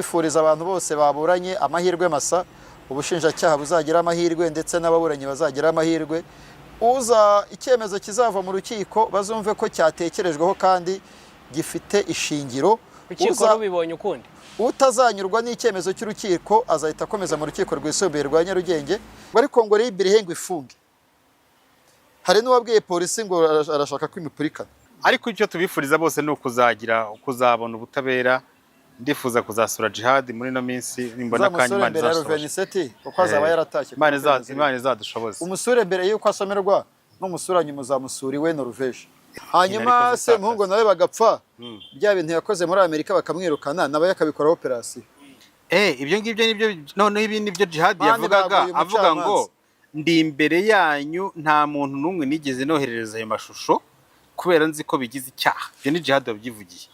twifuriza abantu bose baburanye amahirwe masa, ubushinjacyaha buzagira amahirwe ndetse n'ababuranyi bazagira amahirwe. Uza icyemezo kizava mu rukiko bazumve ko cyatekerejweho kandi gifite ishingiro. Urukiko rubibonye ukundi. Utazanyurwa n'icyemezo cy'urukiko azahita akomeza mu rukiko rwisumbuye rwa Nyarugenge. Ariko ngo ribirihengo ifunge. Hari n'uwabwiye polisi ngo arashaka kwimipurikana. Ariko icyo tubifuriza bose ni ukuzabona ubutabera. Ndifuza kuzasura Djihad muri no minsi nimbona kanya Imana izashoboza. Uko azaba yaratashye. Imana izadushoboza. Umusure mbere yuko asomerwa n'umusuranye muzamusura iwe Norvège. Hanyuma Semuhungu nawe bagapfa. Bya bintu yakoze muri Amerika bakamwirukana nabaye akabikora operation. Ibyo ngibyo nibyo none ibi nibyo Djihad yavugaga avuga ngo ndi imbere yanyu nta muntu numwe nigeze noherereza ayo mashusho kubera nzi ko bigize icyaha. Ibyo ni Djihad wabyivugiye.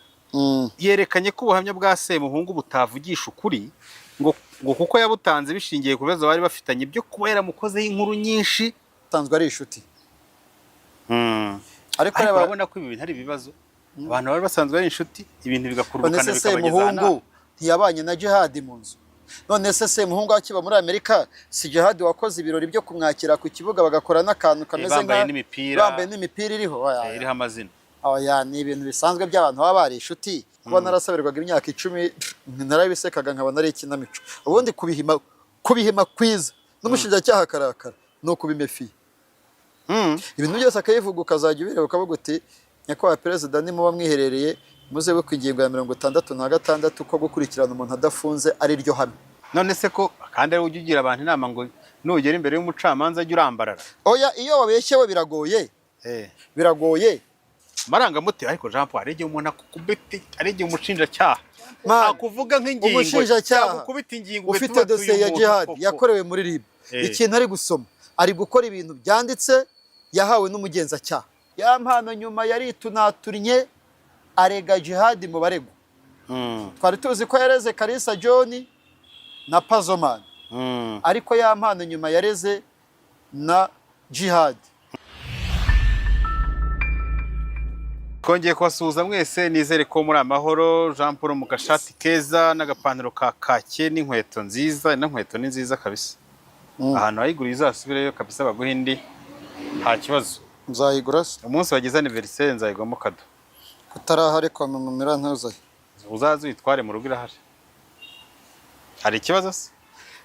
Yerekanye ko ubuhamya bwa Semuhungu butavugisha ukuri ngo kuko yabutanze bishingiye ku bibazo bari bafitanye byo kuba yaramukozeho inkuru nyinshi tanzwe ari inshuti. Ariko urabona ko ibi bintu ari ibibazo abantu bari basanzwe ari inshuti ibintu bigakurukana bikabagezana. Semuhungu ntiyabanye na Djihad mu nzu. None se Semuhungu akiba muri Amerika si Djihad wakoze ibirori byo kumwakira ku kibuga bagakora n'akantu kameze bambaye n'imipira iriho iriho amazina. Ni ibintu bisanzwe by'abantu baba bari inshuti. Kuba narasabirwaga imyaka 10 narabisekaga nkaba nari ikinamico. Ubundi kubihima kwiza n'umushinjacyaha karakara no kubimefiye. Ibintu byose akayivuga ukazajya ubireba ukavuga uti nyakwa perezida ni muba mwiherereye muze bo kwingingo ya 66 ko gukurikirana umuntu adafunze ari ryo hame. None se ko kandi ari ugira abantu inama ngo nugera imbere y'umucamanza ajya urambarara. Oya iyo wabeshyewe biragoye. Biragoye. Marangamuti ariko Jean Paul ari umuntu akukubiti ari umushinjacyaha akuvuga nk'ingingo umushinjacyaha ufite dosiye ya Djihad yakorewe muri RIB ikintu ari gusoma ari gukora ibintu byanditse yahawe n'umugenzacyaha. Ya mpano nyuma yari tunaturinye arega Djihad mu barego. Twari tuzi ko yareze Kalisa John na Pazoman. Ariko ya mpano nyuma yareze na Djihad. Kongeye kwasuhuza mwese nizere ko muri amahoro. Jean Paul mu gashati keza n'agapantaro ka kake n'inkweto nziza. N'inkweto ni nziza kabisa. Ahantu ayiguriye izasubireyo kabisa baguhindi nta kibazo. Nzayigura se umunsi wagize anniversaire nzayigwamo kado. Kutarahari kwa mumira ntuzaye. Uzaze uyitware mu rugo irahari. Hari ikibazo se?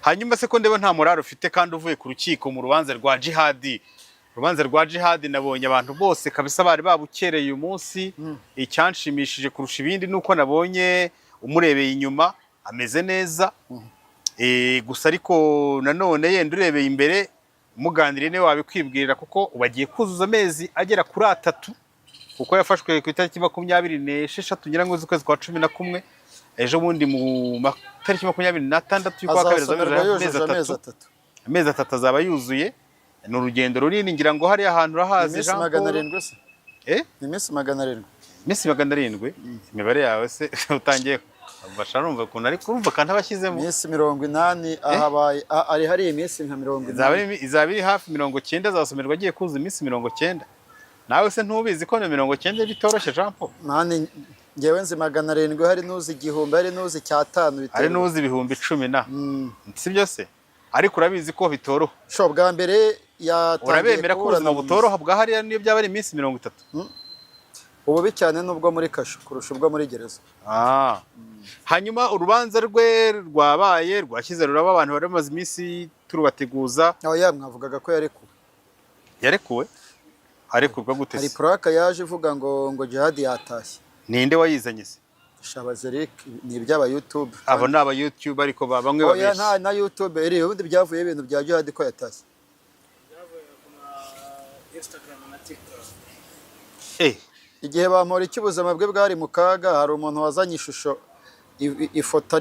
Hanyuma se ko ndeba nta morale ufite kandi uvuye ku rukiko mu rubanza rwa Djihad. Rubanza rwa Djihad nabonye abantu bose kabisa bari babukereye uyu munsi. Icyanshimishije kurusha ibindi nuko nabonye umurebeye inyuma ameze neza. Gusa ariko nanone yenda urebeye imbere umuganire ne wabikwibwirira kuko ubagiye kuzuza amezi agera kuri 3 kuko yafashwe ku itariki 26 nyirango z'ukwezi kwa 11 ejo bundi mu tariki 26 y'ukwa kabiri amezi 3 azaba yuzuye. Ni urugendo runini ngira ngo hari ahantu rahazi Jean Paul. Ni Messi 700. Messi 700 imibare yawe se utangiye basharumva kuntu ari kurumva kandi abashyizemo Messi 80 ahabaye ari hari Messi nka 80 izabiri hafi 90 zasomerwa agiye kuza iminsi 90. Nawe se ntubizi ko 90 bitoroshye Jean Paul. Nani ngewe nzi 700 hari nuzi igihumbi hari nuzi cyatanu bitoro. Ari nuzi ibihumbi 10 na. Sibyo se? Ariko urabizi ko bitoroha. Sho bwa mbere urabemera ko ubuzima butoroha bwa hariya niyo byaba ari iminsi 30. Ubu cyane nubwo muri kasho kurusha ubwo muri gereza. Hanyuma urubanza rwe rwabaye rwashyize ruraba abantu bari bamaze iminsi turubateguza. Oya mwavugaga ko yarekuwe. Yarekuwe? Arekurwa gute se? Hari plaque yaje ivuga ngo Djihad yatashye. Ninde wayizanye se? Shabazerik ni ibyaba YouTube. Abo naba YouTube ariko bamwe babeshye. Oya na YouTube iri ubundi byavuye ibintu bya Djihad ko yatashye. Instagram na TikTok. Igihe bamora ikibuzima bwe bwari mu kaga hari umuntu wazanye ishusho ifoto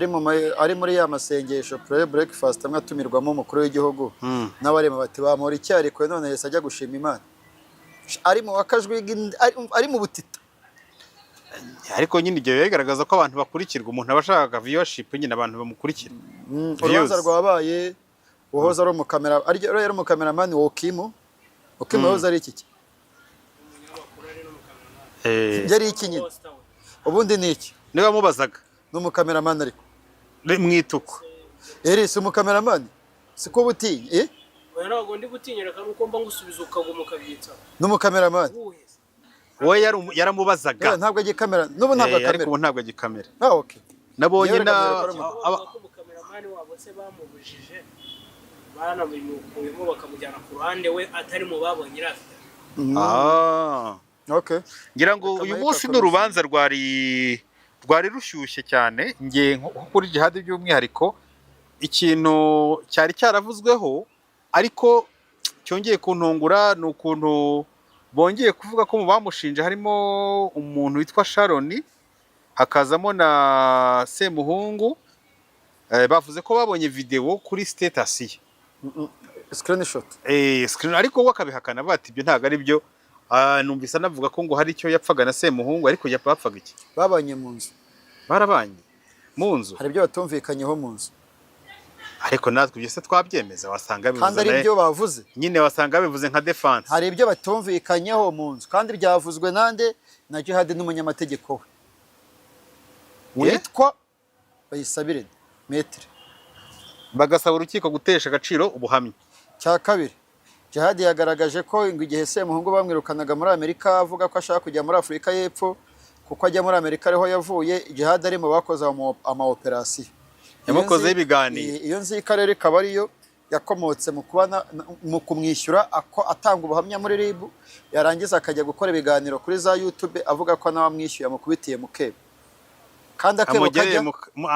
ari muri ya masengesho prayer breakfast amwe atumirwamo umukuru w'igihugu n'abarema bati bamora icyariko none yese ajya gushima Imana ari mu wakajwe ari mu butita. Ariko nyine igihe bigaragaza ko abantu bakurikirwa umuntu abashaka viewership nyine abantu bamukurikira. Urubanza rwabaye uhoza ari mu kamera ari mu cameraman Okimo yoza ari iki yari iki nyine ubundi ni iki niba mubazaga no mu cameraman ariko mwituko si umukameramani siko butinye oya ntabwo ndi gutinyira kandi uko mba ngusubiza ukaguma ukabyitsa n'umukameramani wowe yaramubazaga ntabwo agikamera n'ubu ntabwo akamera ariko ubu ntabwo agikamera okay nabonye umukameramani wabo se bamubujije banamukuyemo bakamujyana ku ruhande we atari mu babonye irafite okay ngira ngo uyu munsi n'urubanza rwari rushyushye cyane nge nko kuri Djihad by'umwihariko ikintu cyari cyaravuzweho ariko cyongeye kuntungura ni ukuntu bongeye kuvuga ko mu bamushinja harimo umuntu witwa Sharon hakazamo na Semuhungu bavuze ko babonye video kuri status ye screenshot ariko we akabihakana bati ibyo ntabwo ari byo numvise anavuga ko ngo hari icyo yapfaga na Semuhungu ariko yapfaga iki babanye mu nzu barabanye mu nzu hari ibyo batumvikanyeho mu nzu ariko natwe byose twabyemeza wasanga bivuze kandi ari byo bavuze nyine wasanga bivuze nka defense hari ibyo batumvikanyeho mu nzu kandi byavuzwe nande na Djihad n'umunyamategeko we witwa Bayisabire Metre bagasaba urukiko gutesha agaciro ubuhamya cya kabiri Djihad yagaragaje ko igihe Semuhungu bamwirukanaga muri Amerika avuga ko ashaka kujya muri Afurika y'Epfo kuko ajya muri Amerika ariho yavuye Djihad ari mu bakoze ama operation yamukoze ibiganiro iyo nzi karere kaba ariyo yakomotse mu kumwishyura atanga ubuhamya muri RIB yarangiza akajya gukora ibiganiro kuri za YouTube avuga ko nawe amwishyuye amukubitiye mu kebo kandi akebo kajya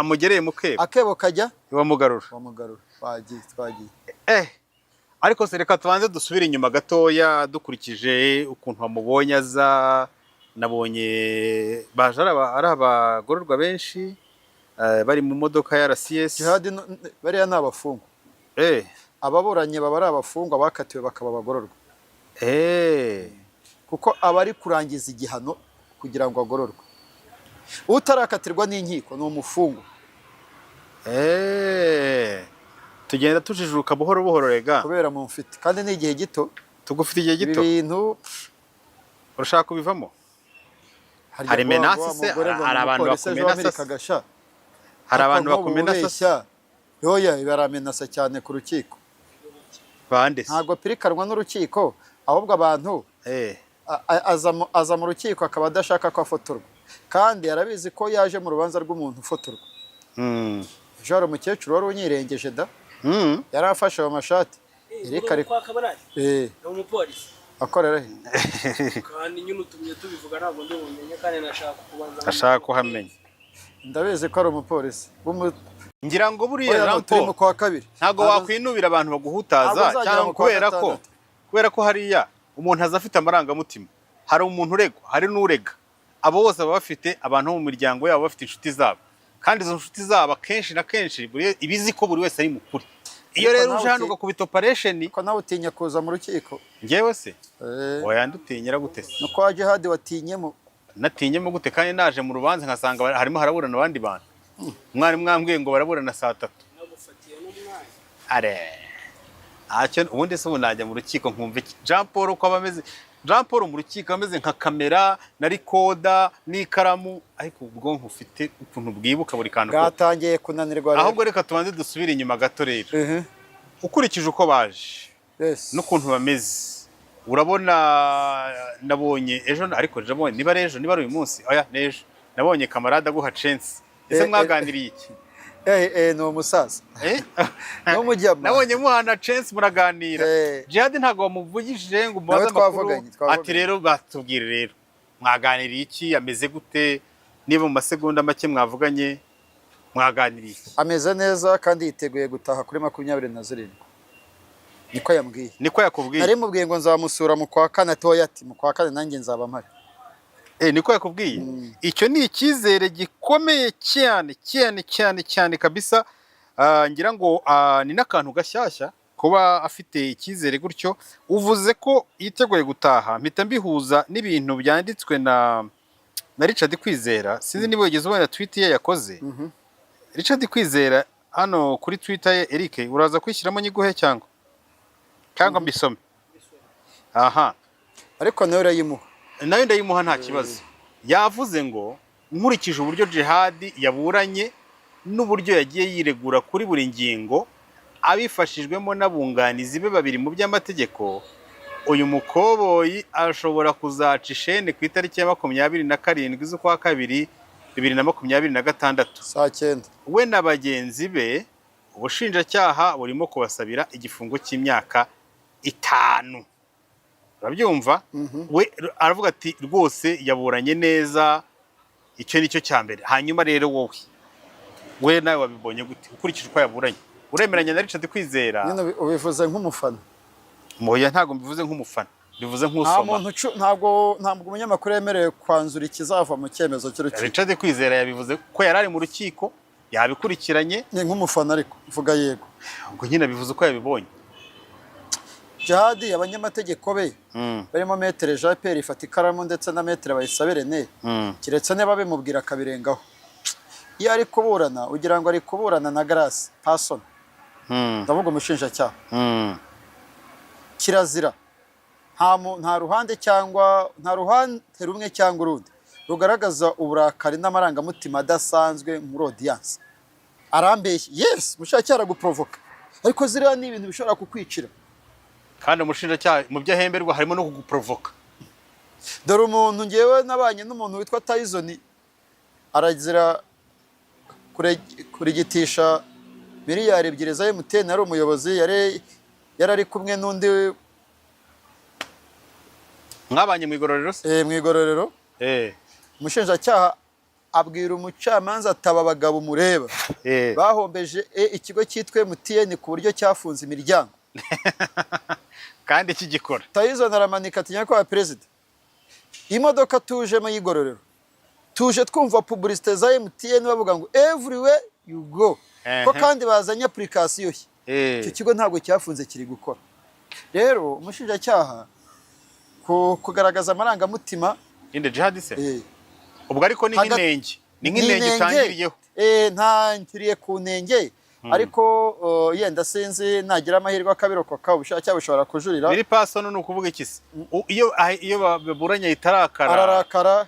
amugereye mu kebo akebo kajya bamugarura twagiye ariko se reka tubanze dusubire inyuma gatoya dukurikije ukuntu bamubonye aza nabonye baje ari abagororwa benshi bari mu modoka ya RCS Djihad bariya n'abafungwa ababuranye baba ari abafungwa bakatiwe bakaba abagororwa kuko abari kurangiza igihano kugira ngo agororwe utarakatirwa n'inkiko ni umufungwa tugenda tujijuka buhoro buhoro rega kubera mu mfite kandi ni igihe gito tugufite igihe gito ibintu urashaka kubivamo hari menace se hari abantu bakumenasa hari abantu bakumenasa yoya baramenasa cyane ku rukiko bande ntabwo pirikanwa n'urukiko ahubwo abantu aza mu rukiko akaba adashaka ko afotorwa kandi arabizi ko yaje mu rubanza rw'umuntu ufotorwa Joro mukecuru wari unyirengeje da yari afashe amashati umupolisi akorera he kandi nyine utumye tubivuga ntabwo ndi bumenye kandi ashaka kuhamenya ndabizi ko ari umupolisi ngira ngo buriya rampo kwa kabiri ntago wakwinubira abantu baguhutaza cyangwa kubera ko hariya umuntu azafite amarangamutima hari umuntu uregwa hari n'urega abo bose baba bafite abantu mu miryango yabo bafite inshuti zabo kandi izo nshuti zabo kenshi na kenshi ibizi ko buri wese ari mukuri iyo rero uje hano ugakubita operation ko nawe utinya kuza mu rukiko ngewe se oya ndutinyira gute se nuko wa Djihad watinyemo natinyemo gute kandi naje mu rubanza nkasanga harimo haraburana abandi bantu umwari mwambwiye ngo baraburana saa 3 acyo ubundi se ubunajya mu rukiko nkumva Jean Paul ko abameze Jean Paul mu rukiko ameze nka kamera na recorder n'ikaramu ariko ubwonko ufite ukuntu bwibuka buri kantu gatangiye kunanirwa rero ahubwo reka tubanze dusubire inyuma gato rero ukurikije uko baje n'ukuntu bameze urabona nabonye ejo ariko jabonye niba rejo niba ari uyu munsi oya nejo nabonye kamarade aguha chance ese mwaganiriye iki no musaza no mujyama nabonye muhana chance muraganira Djihad ntago wamuvugishije ngo umubaze amakuru ati rero batubwire rero mwaganiriye iki ameze gute niba mu masegonda make mwavuganye mwaganiriye ameze neza kandi yiteguye gutaha kuri 27 niko yambwiye niko yakubwiye nari mubwiye ngo nzamusura mu kwa kane toya ati mu kwa kane nanjye nzaba mpari niko yakubwiye icyo ni ikizere gikomeye cyane kabisa ngira ngo ni nakantu gashyashya kuba afite ikizere gutyo uvuze ko yiteguye gutaha mpita mbihuza n'ibintu byanditswe na Richard Kwizera sinzi niba wigeze ubona tweet ye yakoze Richard Kwizera hano kuri Twitter ye Eric uraza kwishyiramo nyiguhe cyangwa mbisome aha ariko nawe urayimuha nayo ndayimuha nta kibazo yavuze ngo nkurikije uburyo Djihad yaburanye n'uburyo yagiye yiregura kuri buri ngingo abifashijwemo n'abunganizi be babiri mu by'amategeko, uyu mukoboyi ashobora kuzaca ishene ku itariki ya 27 z'ukwa kabiri 2026 saa 9. we na bagenzi be ubushinjacyaha burimo kubasabira igifungo cy'imyaka 5. Urabyumva? We aravuga ati rwose yaburanye neza, icyo nicyo cya mbere. Hanyuma rero we nawe wabibonye gute ukurikije uko yaburanye? Uremeranya na Richard Kwizera? Nyine ubivuze nk'umufana. Moya ntago mbivuze nk'umufana, bivuze nk'usoma. Ntabwo umunyamakuru yemerewe kwanzura ikizava mu cyemezo cy'urukiko. Richard Kwizera yabivuze ko yarari mu rukiko, yabikurikiranye. Ni nk'umufana ariko mvuga yego. Ubwo nyine bivuze uko yabibonye. Djihad abanyamategeko be barimo Maître Jean Pierre ifata ikaramu ndetse na Maître Bayisabire ne kiretse ne babimubwira akabirengaho. Iyo ari kuburana ugira ngo ari kuburana na Grace person. Ndavuga umushinjacyaha. Kirazira nta ruhande cyangwa nta ruhande rumwe cyangwa urundi rugaragaza uburakari n'amarangamutima adasanzwe muri audience. Arambeshye, yes, mushacyara guprovoka, ariko ziriya ni ibintu bishobora kukwicira. Kandi umushinjacyaha mu byo ahemberwa harimo no kuguprovoka. Dore umuntu ngewe nabanye n'umuntu witwa Tyson arazira kurigitisha miliyari 2 za MTN, ari umuyobozi yarari kumwe n'undi mwabanye mu igororero se? Mu igororero. Umushinjacyaha abwira umucamanza ataba abagabo mureba bahombeje ikigo cyitwe MTN ku buryo cyafunze imiryango. Kandi kigikora. Tyson aramanika ati nyakwa president, imodoka tuje mu igororero tuje twumva publicité za MTN bavuga ngo everywhere you go, ko kandi bazanye application ye. Icyo kigo ntabwo cyafunze kiri gukora. Rero umushinjacyaha kugaragaza amarangamutima inde Djihad se? Ubwo ariko ni nk'inenge, ni nk'inenge tangiriyeho. Ntangiriye ku nenge, ariko yenda sinzi nagira amahirwe akabirokoka ubushake bushobora kujurira. Biri pasono nukuvuga iki se? Iyo baburanye itarakara ararakara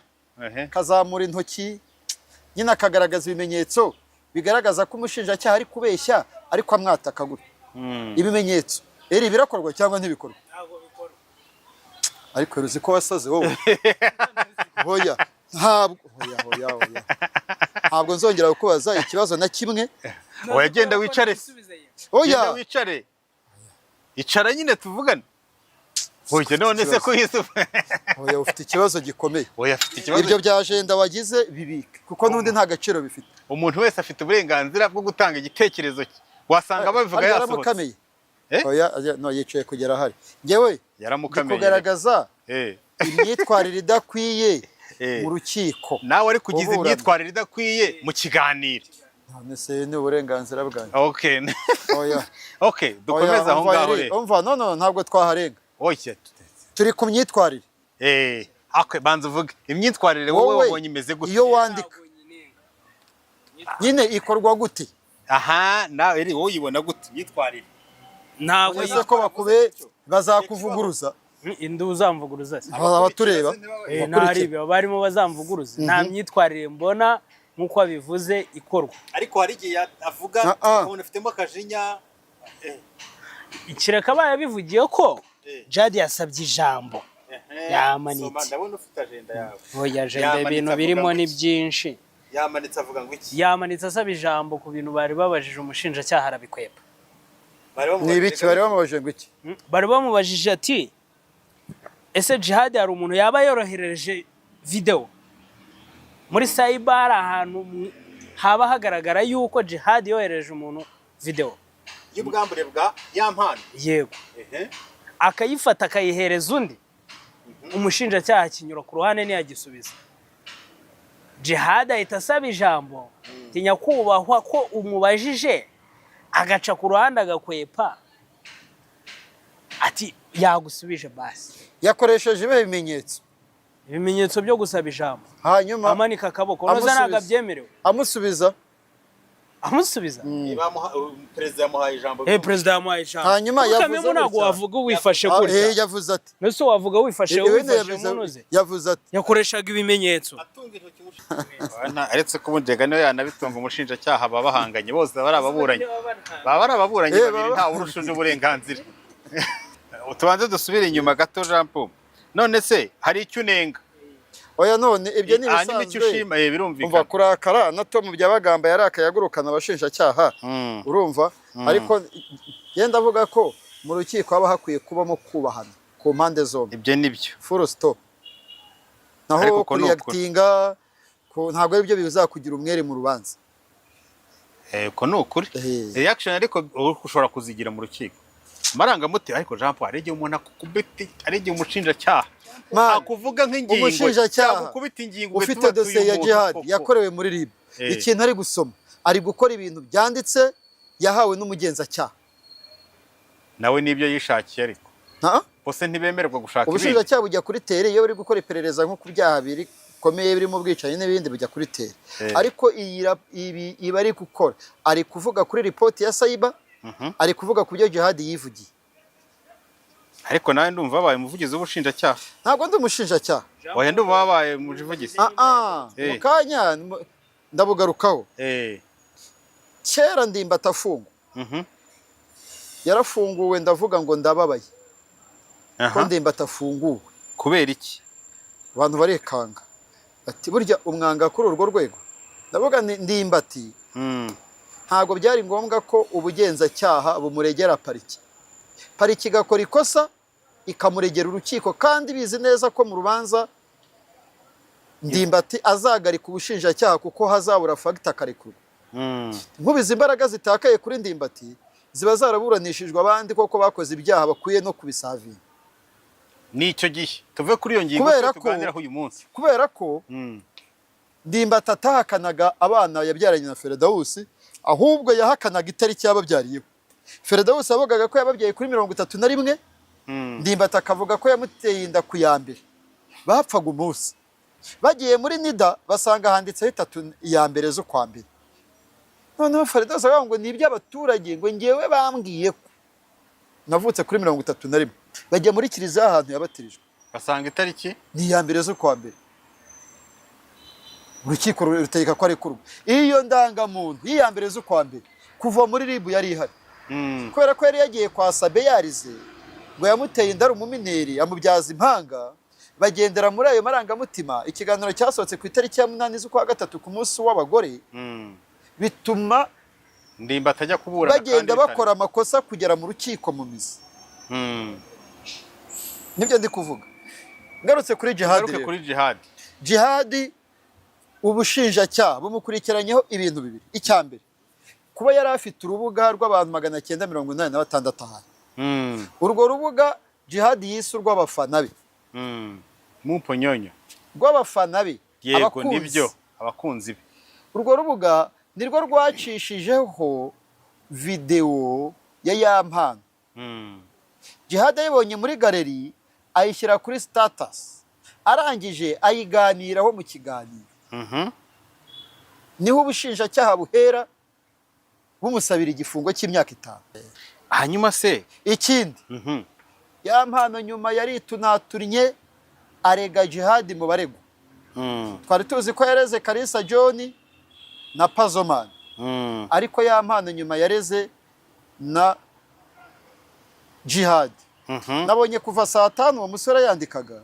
kazamura intoki nyina akagaragaza ibimenyetso bigaragaza ko umushinjacyaha ari kubeshya ariko amwataka gute. Ibimenyetso birakorwa cyangwa ntibikorwa? Ariko ruzi ko wasaze wowe. Hoya ntabwo nzongera kukubaza ikibazo na kimwe. Oya genda wicare. Oya wicare. Icara nyine tuvugane. Oya none se ko Yusufu. Oya ufite ikibazo gikomeye. Oya afite ikibazo. Ibyo bya agenda wagize bibike kuko nundi nta gaciro bifite. Umuntu wese afite uburenganzira bwo gutanga igitekerezo cye. Wasanga babivuga yasohotse. Oya no yicaye kugera hari. Ngewe yaramukameye. Kugaragaza imyitwarire idakwiye mu rukiko. Nawe ari kugiza imyitwarire idakwiye mu kiganiro. None se ni uburenganzira bwanjye. Okay. Oya. Okay, dukomeza aho ngaho re. Umva no ntabwo twaharenga. Oya. Turi ku myitwarire. Akwe banza uvuge. Imyitwarire wowe wabonye imeze gute? Iyo wandika. Nyine ikorwa gute? Aha, nawe eri wowe yibona gute imyitwarire? Ntabwo yise ko bakube bazakuvuguruza. Indi uzamvuguruza se? Abatureba. Naribe barimo bazamvuguruza. Nta myitwarire mbona nkuko abivuze ikorwa. Ariko hari igihe avuga umuntu afitemo akajinya. Ikireka bayabivugiye ko Djihad yasabye ijambo. Yamanitse. Ndabona ufite agenda yawe. Oya agenda ibintu birimo ni byinshi. Yamanitse avuga ngo iki? Yamanitse asaba ijambo ku bintu bari babajije umushinjacyaha arabikwepa. Ni ibiki bari bamubajije ngo iki? Bari bamubajije ati ese Djihad hari umuntu yaba yorohereje video muri cyber ahantu haba hagaragara yuko Djihad yohereje umuntu video y'ubwambure bwa yampano. Yego. Akayifata akayihereza undi. Umushinjacyaha kinyura ku ruhande ntiyagisubiza. Djihad ahita asaba ijambo tinya kubahwa ko umubajije agaca ku ruhande agakwepa ati yagusubije basi. Yakoresheje ibimenyetso byo gusaba ijambo. Hanyuma amanika akaboko noza naga byemerewe amusubiza amusubiza perezida yamuhaye ijambo perezida yamuhaye ijambo hanyuma yavuze ntabwo wavuga wifashe gutya yavuze ati nese wavuga wifashe munoze yavuze ati yakoreshaga ibimenyetso aretse ko ubunjega niyo yanabitunga umushinjacyaha baba bahanganye bose baba ari ababuranyi babiri nta urushije uburenganzira. Tubanze dusubire inyuma gato Jean Paul, none se hari icyo unenga? Oya none ibyo ni bisanzwe icyo ushima birumvikana. Umva kurakara na Tom byabagamba yaraka yagurukana abashinjacyaha urumva ariko yenda avuga ko mu rukiko haba hakwiye kubamo kubahana ku mpande zombi. Ibyo nibyo full stop. Naho kuriyakitinga ntabwo ari byo bizakugira umwere mu rubanza. Ko no kuri reaction ariko ushobora kuzigira mu rukiko marangamutima. Ariko Jean Paul arege umuntu akukubiti arege umushinjacyaha akuvuga nk'ingingo yakukubita ingingo ufite dosiye ya Djihad yakorewe muri RIB ikintu ari gusoma ari gukora ibintu byanditse yahawe n'umugenzacyaha nawe nibyo yishakiye ariko bose ntibemererwa gushaka ibindi. Ubushinjacyaha bujya kuri tere iyo uri gukora iperereza nko ku byaha biri komeye birimo ubwicanyi n'ibindi bujya kuri tere ariko iba ari gukora ari kuvuga kuri report ya cyber ari kuvuga ku byo Djihad yivugiye. Ariko nawe ndumva babaye umuvugizi w'ubushinjacyaha. Ntabwo ndi umushinjacyaha. Oya ndumva babaye umuvugizi. Mukanya ndabugarukaho. Kera ndimba atafungu. Yarafunguwe ndavuga ngo ndababaye. Ko ndimba atafunguwe. Kubera iki? Abantu barekanga. Ati burya umwanga kuri urwo rwego. Ndavuga ndimba ati ntabwo byari ngombwa ko ubugenzacyaha bumuregera pariki. Pariki igakora ikosa ikamuregera urukiko kandi bizi neza ko mu rubanza Ndimbati azagarika ubushinjacyaha kuko hazabura fagita akarekurwa. Nkubiza imbaraga zitakaye kuri Ndimbati ziba zaraburanishijwe abandi koko bakoze ibyaha bakwiye no kubisavira. Nicyo gihe tuve kuri iyo ngingo tuganiraho uyu munsi. Kubera ko Ndimbati atahakanaga abana yabyaranye na Feredawusi ahubwo yahakanaga itariki yababyariyeho. Feredawusi avugaga ko yababyaye kuri 31 Ndimbati akavuga ko yamuteye inda ku ya mbere bapfaga umunsi. Bagiye muri NIDA basanga handitseho 3 ya mbere zo kwa mbere. Noneho Feredawusi avuga ngo ni iby'abaturage ngo ngewe bambwiye ko navutse kuri 31 bajya muri kiliziya ahantu yabatirijwe basanga itariki ni ya mbere zo kwa mbere. Urukiko rutegeka ko ari kurwa iyo ndangamuntu iya mbere zo kwa mbere kuva muri RIB yari ihari. Kubera ko yari yagiye kwa Sabe yarize ngo yamuteye indaro umumineri amubyaza impanga bagendera muri ayo marangamutima. Ikiganiro cyasohotse ku itariki ya 8 z'ukwa gatatu ku munsi w'abagore bituma Ndimbati ajya kuburana bagenda bakora amakosa kugera mu rukiko mu mizi. Nibyo ndi kuvuga. Ngarutse kuri Djihad. Djihad ubushinjacyaha bumukurikiranyeho ibintu bibiri. Icyambere kuba yari afite urubuga rw'abantu 986 ahari. Urwo rubuga Djihad yise urw'abafana be. Mumponyonyo. Rw'abafana be. Yego nibyo abakunzi be. Urwo rubuga nirwo rwacishijeho video ya Yampano. Djihad yibonye muri galeri ayishyira kuri status. Arangije ayiganiraho mu kiganiro. Niho ubushinjacyaha buhera bumusabira igifungo cy'imyaka 5. Hanyuma se ikindi Yampano nyuma yari tunaturinye arega Djihad mu barego. Twari tuzi ko yareze Kalisa John na Pazoman. Ariko Yampano nyuma yareze na Djihad. Nabonye kuva saa 5 uwo musore yandikaga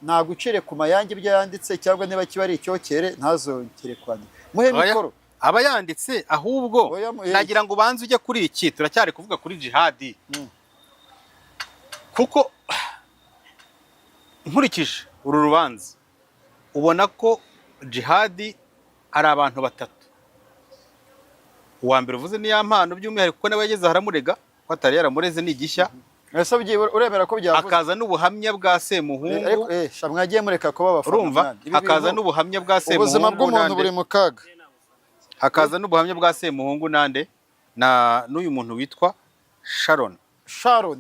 nagucire ku mayange ibyo yanditse cyangwa niba kiba ari icyokere ntazongere kwandika. Muhe mikoro aba yanditse ahubwo nagira ngo banze ujye kuri iki turacyari kuvuga kuri Djihad. Kuko nkurikije uru rubanza ubona ko Djihad ari abantu batatu. Uwa mbere uvuze ni Yampano by'umwihariko kuko nawe yageze haramurega ko atari yaramureze n'igishya. Ese uremera ko byavuze akaza n'ubuhamya bwa Semuhungu. Mwagiye mureka kuba abafana. Urumva akaza n'ubuhamya bwa Semuhungu. Ubuzima bw'umuntu buri mu kaga. Akaza n'ubuhamya bwa Semuhungu nande n'uyu muntu witwa Sharon.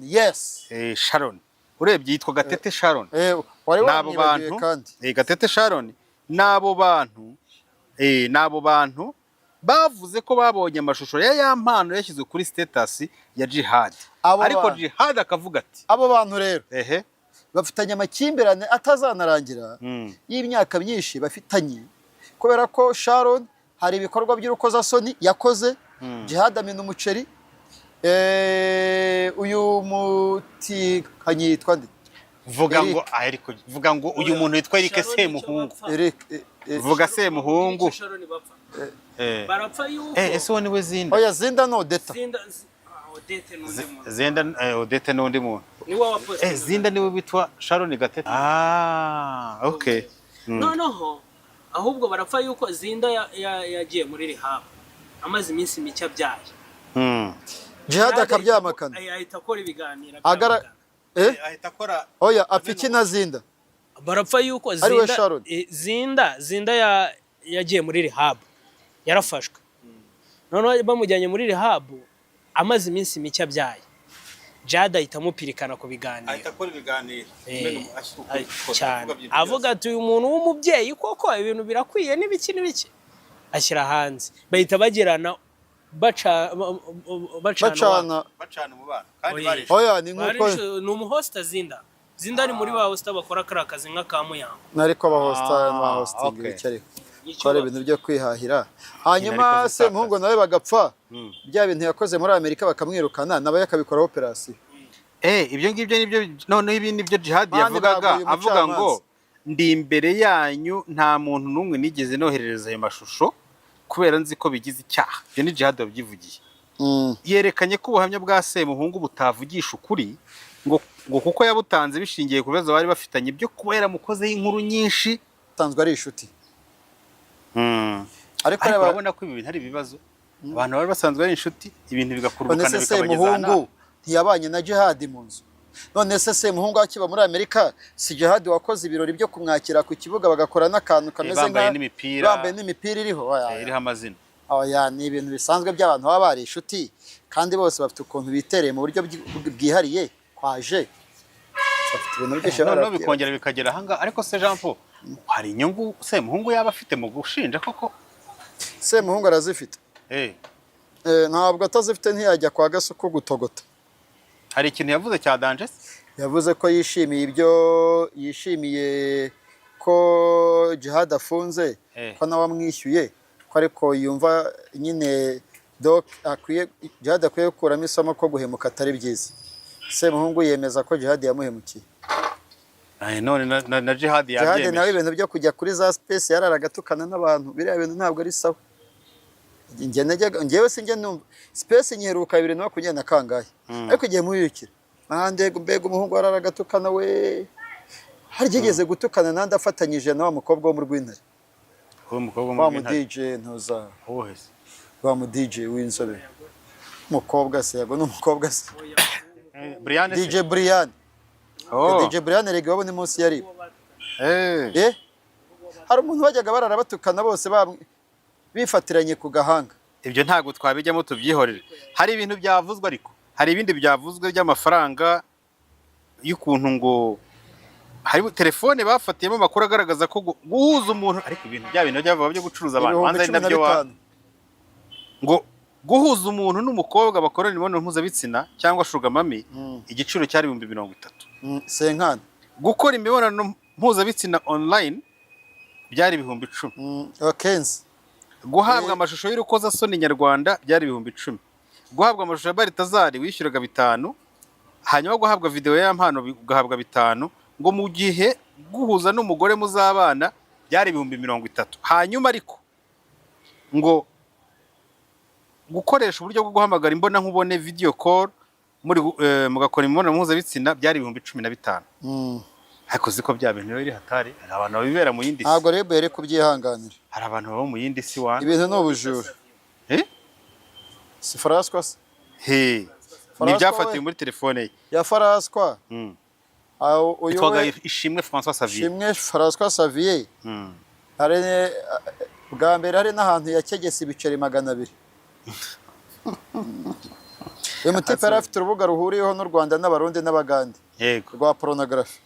Yes. Sharon. Urebye yitwa Gatete Sharon. Nabo bantu Gatete Sharon nabo bantu bavuze ko babonye amashusho ya mpano yashyizwe kuri status ya Djihad, ariko Djihad akavuga ati abo bantu rero bafitanye amakimbirane atazanarangira y'imyaka myinshi bafitanye, kubera ko Sharon hari ibikorwa by'urukozasoni yakoze, Djihad amena umuceri, uyu mutikanyi yitwa nde? vuga ngo uyu muntu yitwa Eric Semuhungu, vuga Semuhungu barapfa yuko ese wowe niwe Zinda? Oya, Zinda no Odeta. Zinda Odeta n'undi muntu. Niwe waposte. Zinda niwe bitwa Sharon Gatete. Okay. Noneho ahubwo barapfa yuko Zinda yagiye muri rehab amaze iminsi mike abyaye. Djihad akabyamakana. Ahita akora ibiganiro. Ahita akora. Oya, apfiki na Zinda. Barapfa yuko Zinda yagiye muri rehab. Yarafashwe. Noneho bamujyanye muri rehab amaze iminsi mike abyaye. Djihad ahita amupirikana ku biganiro. Ahita akora ibiganiro. Avuga ati uyu muntu w'umubyeyi koko ibintu birakwiye n'ibiki n'ibiki. Ashyira hanze. Bahita bagirana bacana mu bana kandi bari. Oya, ni nkuko ni umuhosta Zinda ari muri ba hosta bakora karakazi nka Kamuyango. Nariko ba hosta na hosting bicare. Kore ibintu byo kwihahira. Hanyuma Semuhungu nawe bagapfa. Bya bintu yakoze muri Amerika bakamwirukana nawe yakabikora operation. Ibyo ngibyo nibyo none ibi nibyo Djihad yavugaga, avuga ngo ndi imbere yanyu nta muntu numwe nigeze noherereza ayo mashusho kubera nzi ko bigize icyaha. Ibyo ni Djihad wabyivugiye. Yerekanye ko ubuhamya bwa Semuhungu butavugisha ukuri ngo kuko yabutanze bishingiye ku bibazo bari bafitanye byo kuba yaramukozeho inkuru nyinshi, tanzwe ari inshuti. Ariko urabona ko ibi bintu ari ibibazo abantu bari basanzwe ari inshuti, ibintu bigakurukana bikabageza Semuhungu ntiyabanye na Djihad mu nzu. None se Semuhungu akiba muri Amerika si Djihad wakoze ibirori byo kumwakira ku kibuga bagakora n'akantu kameze nka bambaye n'imipira iriho amazina. Oya, ni ibintu bisanzwe by'abantu baba bari inshuti kandi bose bafite ukuntu bitereye mu buryo bwihariye kwaje. Bafite ibintu byinshi bikongera bikagera hanga. Ariko se Jean Paul, hari inyungu Semuhungu yaba afite mu gushinja koko? Semuhungu arazifite. Ntabwo atazifite ntiyajya kwa Gasuku gutogota. Hari ikintu yavuze cya danger? Yavuze ko yishimiye ko Djihad afunze, ko nawe amwishyuye, ko ariko yumva nyine Djihad akwiye gukuramo isomo ko guhemuka atari byiza. Semuhungu yemeza ko Djihad yamuhemukiye. None na Djihad yabyemeje. Nawe ibintu byo kujya kuri za space yararagatukana n'abantu, biriya bintu ntabwo ari sawa. Ngewe sinjye numva space nyiheruka 2020 na kangahe, ariko igihe muyukira mbega umuhungu wararagatukana we, harigeze gutukana nandi afatanyije na wa mukobwa wo mu Rwintare. Wa mu DJ ntuza wa mu DJ w'inzobe, mukobwa se yago n'umukobwa se DJ Brian. DJ Brian rege wabone munsi yari hari umuntu wajyaga bararabatukana bose bifatiranye ku gahanga. Ibyo ntago twabijyamo tubyihorere. Hari ibintu byavuzwe, ariko hari ibindi byavuzwe by'amafaranga y'ukuntu ngo hari telefone bafatiyemo amakuru agaragaza ko guhuza umuntu, ariko ibintu bya bintu byava byo gucuruza abantu banza nabyo ngo guhuza umuntu n'umukobwa bakorana imibonano mpuzabitsina cyangwa shugamami igiciro cyari 30,000. Senkana gukora imibonano mpuzabitsina online byari 10,000. Guhabwa amashusho y'urukozasoni nyarwanda byari 10,000. Guhabwa amashusho ya Baritazari wishyuraga 5, hanyuma guhabwa video ya mpano ugahabwa 5, ngo mu gihe guhuza n'umugore muzabana byari 30,000. Hanyuma ariko ngo gukoresha uburyo bwo guhamagara imbona nkubone video call muri mugakora imibonano mpuzabitsina byari 15,000. Ariko ziko bya bintu biri hatari, abantu babibera mu yindi si. Ntabwo rero bere kubyihanganira. Hari abantu baba mu yindi si wana. Ibintu no bujura. Si Faraskwa se? Ni byafatiwe muri telefone ye. Ya Faraskwa. Itwaga Ishimwe François Xavier. Ishimwe François Xavier. Hari bwa mbere hari n'ahantu yakegese ibiceri 200. Uyu mutipe yari afite urubuga ruhuriyeho n'u Rwanda n'Abarundi n'Abagande. Yego. Rwa pornography.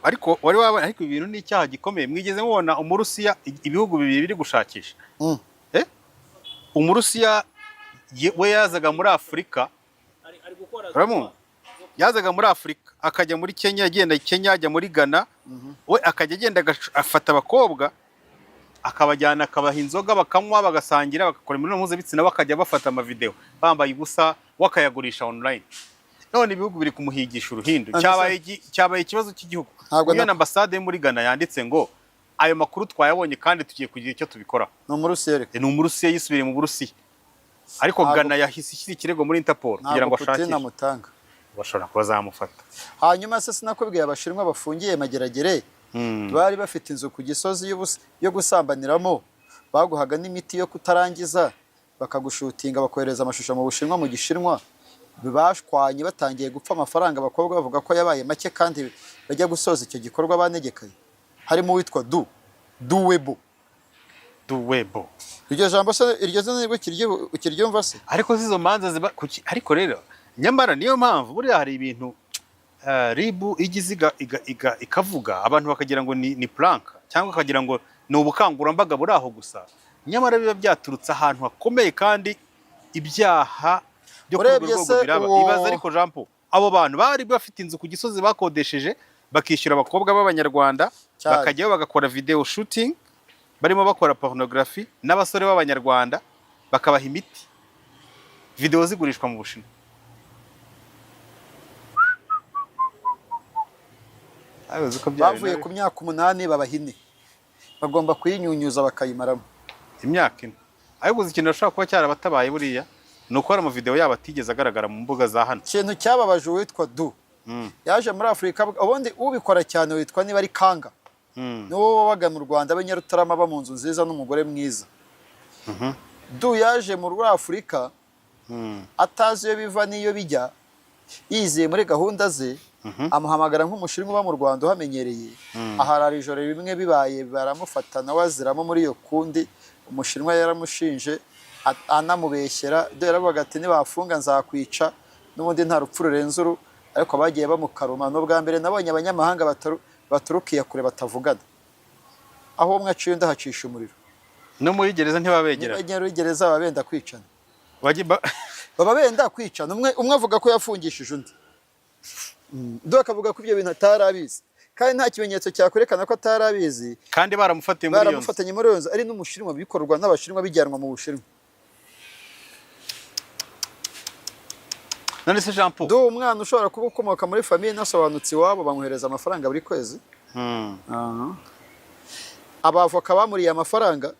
Ariko wari wabona, ariko ibintu ni icyaha gikomeye. Mwigeze mubona Umurusiya ibihugu bibiri biri gushakisha? umurusiya we yazaga muri Afurika, yazaga muri Afurika akajya muri Kenya, agenda Kenya ajya muri Ghana, we akajya agenda afata abakobwa akabajyana akabaha inzoga bakanywa bagasangira bagakora imibonano mpuzabitsina, bakajya bafata amavideo bambaye ubusa wakayagurisha online. None ibihugu biri kumuhigisha uruhindu, cyabaye ikibazo cy'igihugu. Iyo ambasade muri Ghana yanditse ngo ayo makuru twayabonye kandi tugiye kugira icyo tubikora. Ni umurusiya yisubiriye mu Burusiya, ariko Ghana yahise ishyira ikirego muri Interpol kugira ngo ashakishe. Bashobora kuba zamufata. Hanyuma se sinakubwiye abashinwa bafungiye Mageragere bari bafite inzu ku Gisozi yo gusambaniramo, baguhaga n'imiti yo kutarangiza, bakagushutinga bakohereza amashusho mu Bushinwa, mu Gishinwa bibashwanye batangiye gupfa amafaranga, abakobwa bavuga ko yabaye make kandi bajya gusoza icyo gikorwa banegekaye. Harimo witwa Duwebo. Iryo jambo se iryo zina nibwo ukiryumva se? Ariko zizo manza ziba ariko rero nyamara niyo mpamvu buriya hari ibintu ribu igiziga ikavuga abantu bakagira ngo ni plank cyangwa akagira ngo ni ubukangurambaga buri aho gusa, nyamara biba byaturutse ahantu hakomeye kandi ibyaha byo kurwego biraba. Ibaza ariko Jean Paul, abo bantu bari bafite inzu ku Gisozi bakodesheje, bakishyura abakobwa b'Abanyarwanda, bakajyayo bagakora video shooting, barimo bakora pornography, n'abasore b'Abanyarwanda bakabaha imiti, video zigurishwa mu Bushinwa. Bavuye ku myaka 8 babahine, bagomba kuyinyunyuza bakayimaramo imyaka 4. Ariko ikintu ashaka kuba cyarabatabaye buriya nuko hari mu video yabo atigeze agaragara mu mbuga za hano. Ikintu cyababaje witwa yaje muri Afurika, ubundi ubikora cyane witwa niba ari Kanga, n'uwo wabaga mu Rwanda Abanyarutarama ba mu nzu nziza n'umugore mwiza. Yaje muri Afurika atazi iyo biva n'iyo bijya, yizeye muri gahunda ze, amuhamagara nk'umushinwa uba mu Rwanda uhamenyereye, aharara ijoro rimwe bibaye baramufata nawe aziramo muri iyo kundi. Umushinwa yaramushinje anamubeshyera, yaravuga ati nibafunga nzakwica, n'ubundi nta rupfu rurenze uru, ariko bagiye bamukaruma. N'ubwa mbere nabonye abanyamahanga baturukiye kure batavugana, aho umwe aciye undi ahacisha umuriro. No muri gereza ntibabegera, muri gereza baba benda kwicana, baba benda kwicana. Umwe avuga ko yafungishije undi, akavuga ko ibyo bintu atarabizi, kandi nta kimenyetso cyakwerekana ko atarabizi, kandi baramufatanye muri iyo nzu. Ari n'umushinwa, bikorwa n'abashinwa bijyanwa mu Bushinwa. None se Jean Paul, umwana ushobora kuba ukomoka muri famiye nasobanutse iwabo, bamwohereza amafaranga buri kwezi. Abavoka bamuriye amafaranga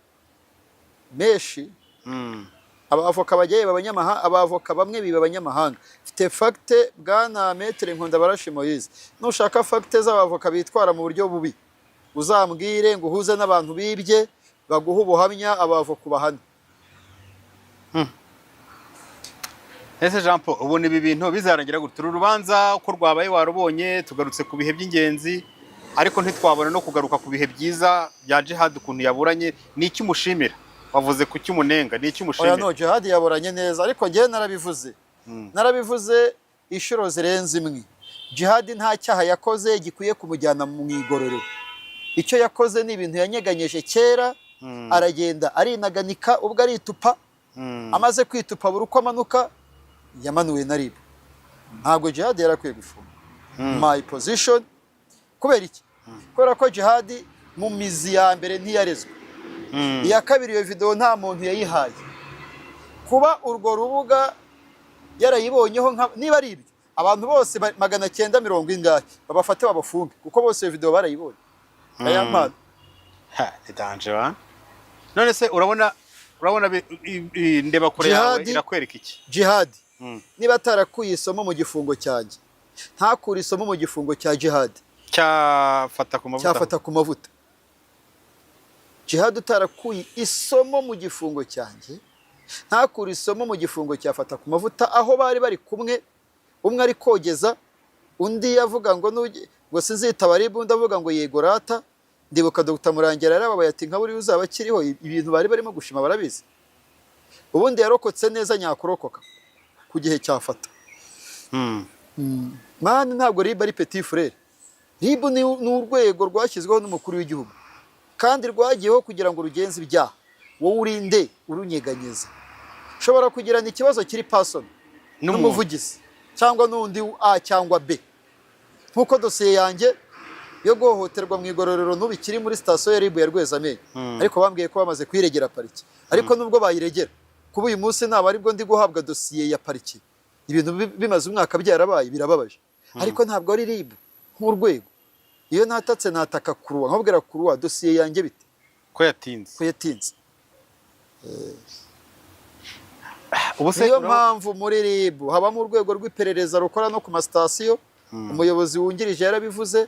menshi, abavoka bagiye babanyamahanga, abavoka bamwe biba abanyamahanga. Mfite fagite bwana Metre Nkunda Barashi Moise, nushaka fagite z'abavoka bitwara mu buryo bubi uzambwire ngo uhuze n'abantu bibye baguha ubuhamya, abavoka ubahane. Ese Jean Paul, ubona ibi bintu bizarangira gute? Urubanza uko rwabaye warubonye, tugarutse ku bihe by'ingenzi, ariko ntitwabona no kugaruka ku bihe byiza bya Djihad ukuntu yaburanye. Ni iki umushimira? Wavuze ku cy'umunenga, ni iki umushimira? No, Djihad yaburanye neza, ariko ngiye narabivuze inshuro zirenze imwe. Djihad nta cyaha yakoze gikwiye kumujyana mu igororo. Icyo yakoze ni ibintu yanyeganyeje kera, aragenda arinaganika, ubwo aritupa, amaze kwitupa buri uko amanuka yamanuwe na ribu. Ntabwo Djihad yarakwiye gufunga. My position. Kubera iki? Kubera ko Djihad mu mizi ya mbere ntiyarezwe, iya kabiri iyo video nta muntu yayihaye. Kuba urwo rubuga yarayibonyeho niba ari ibyo, abantu bose 990 babafate babafunge, kuko bose iyo video barayibonye. Aya mpano ni danger. None se urabona ndeba kure yawe irakwereka iki? Djihad niba atarakuye isomo mu gifungo cyanjye, ntakura isomo mu gifungo cya Djihad cyafata ku mavuta. Djihad utarakuye isomo mu gifungo cyanjye, ntakura isomo mu gifungo cyafata ku mavuta. Aho bari kumwe, umwe ari kogeza, undi yavuga ngo sinzitaba ribu, undi avuga ngo yego rata. Ndibuka Dr. Murangira yarababaye ati nka buri uzaba akiriho, ibintu bari barimo gushima barabizi. Ubundi yarokotse neza nyakurokoka ku gihe cyafata. Mani ntabwo ribu ari petit frère. Ribu ni urwego rwashyizweho n'umukuru w'igihugu, kandi rwagiyeho kugira ngo rugenze ibyaha. Wowe urinde urunyeganyeza. ushobora kugirana ikibazo kiri person n'umuvugizi cyangwa n'undi A cyangwa B. Nkuko dosiye yanjye yo guhohoterwa mu igororero n'ubikiri muri station ya RIB ya Rwezamenyo, ariko bambwiye ko bamaze kwiregera pariki. Ariko nubwo bayiregera kuba uyu munsi naba aribwo ndi guhabwa dosiye ya pariki, ibintu bimaze umwaka byarabaye birababaje. Ariko ntabwo ari RIB nk'urwego. Iyo natatse nataka kuruwa nkabwira kuruwa dosiye yanjye bite ko yatinze. Niyo mpamvu muri RIB habamo urwego rw'iperereza rukora no ku masitasiyo, umuyobozi wungirije yarabivuze,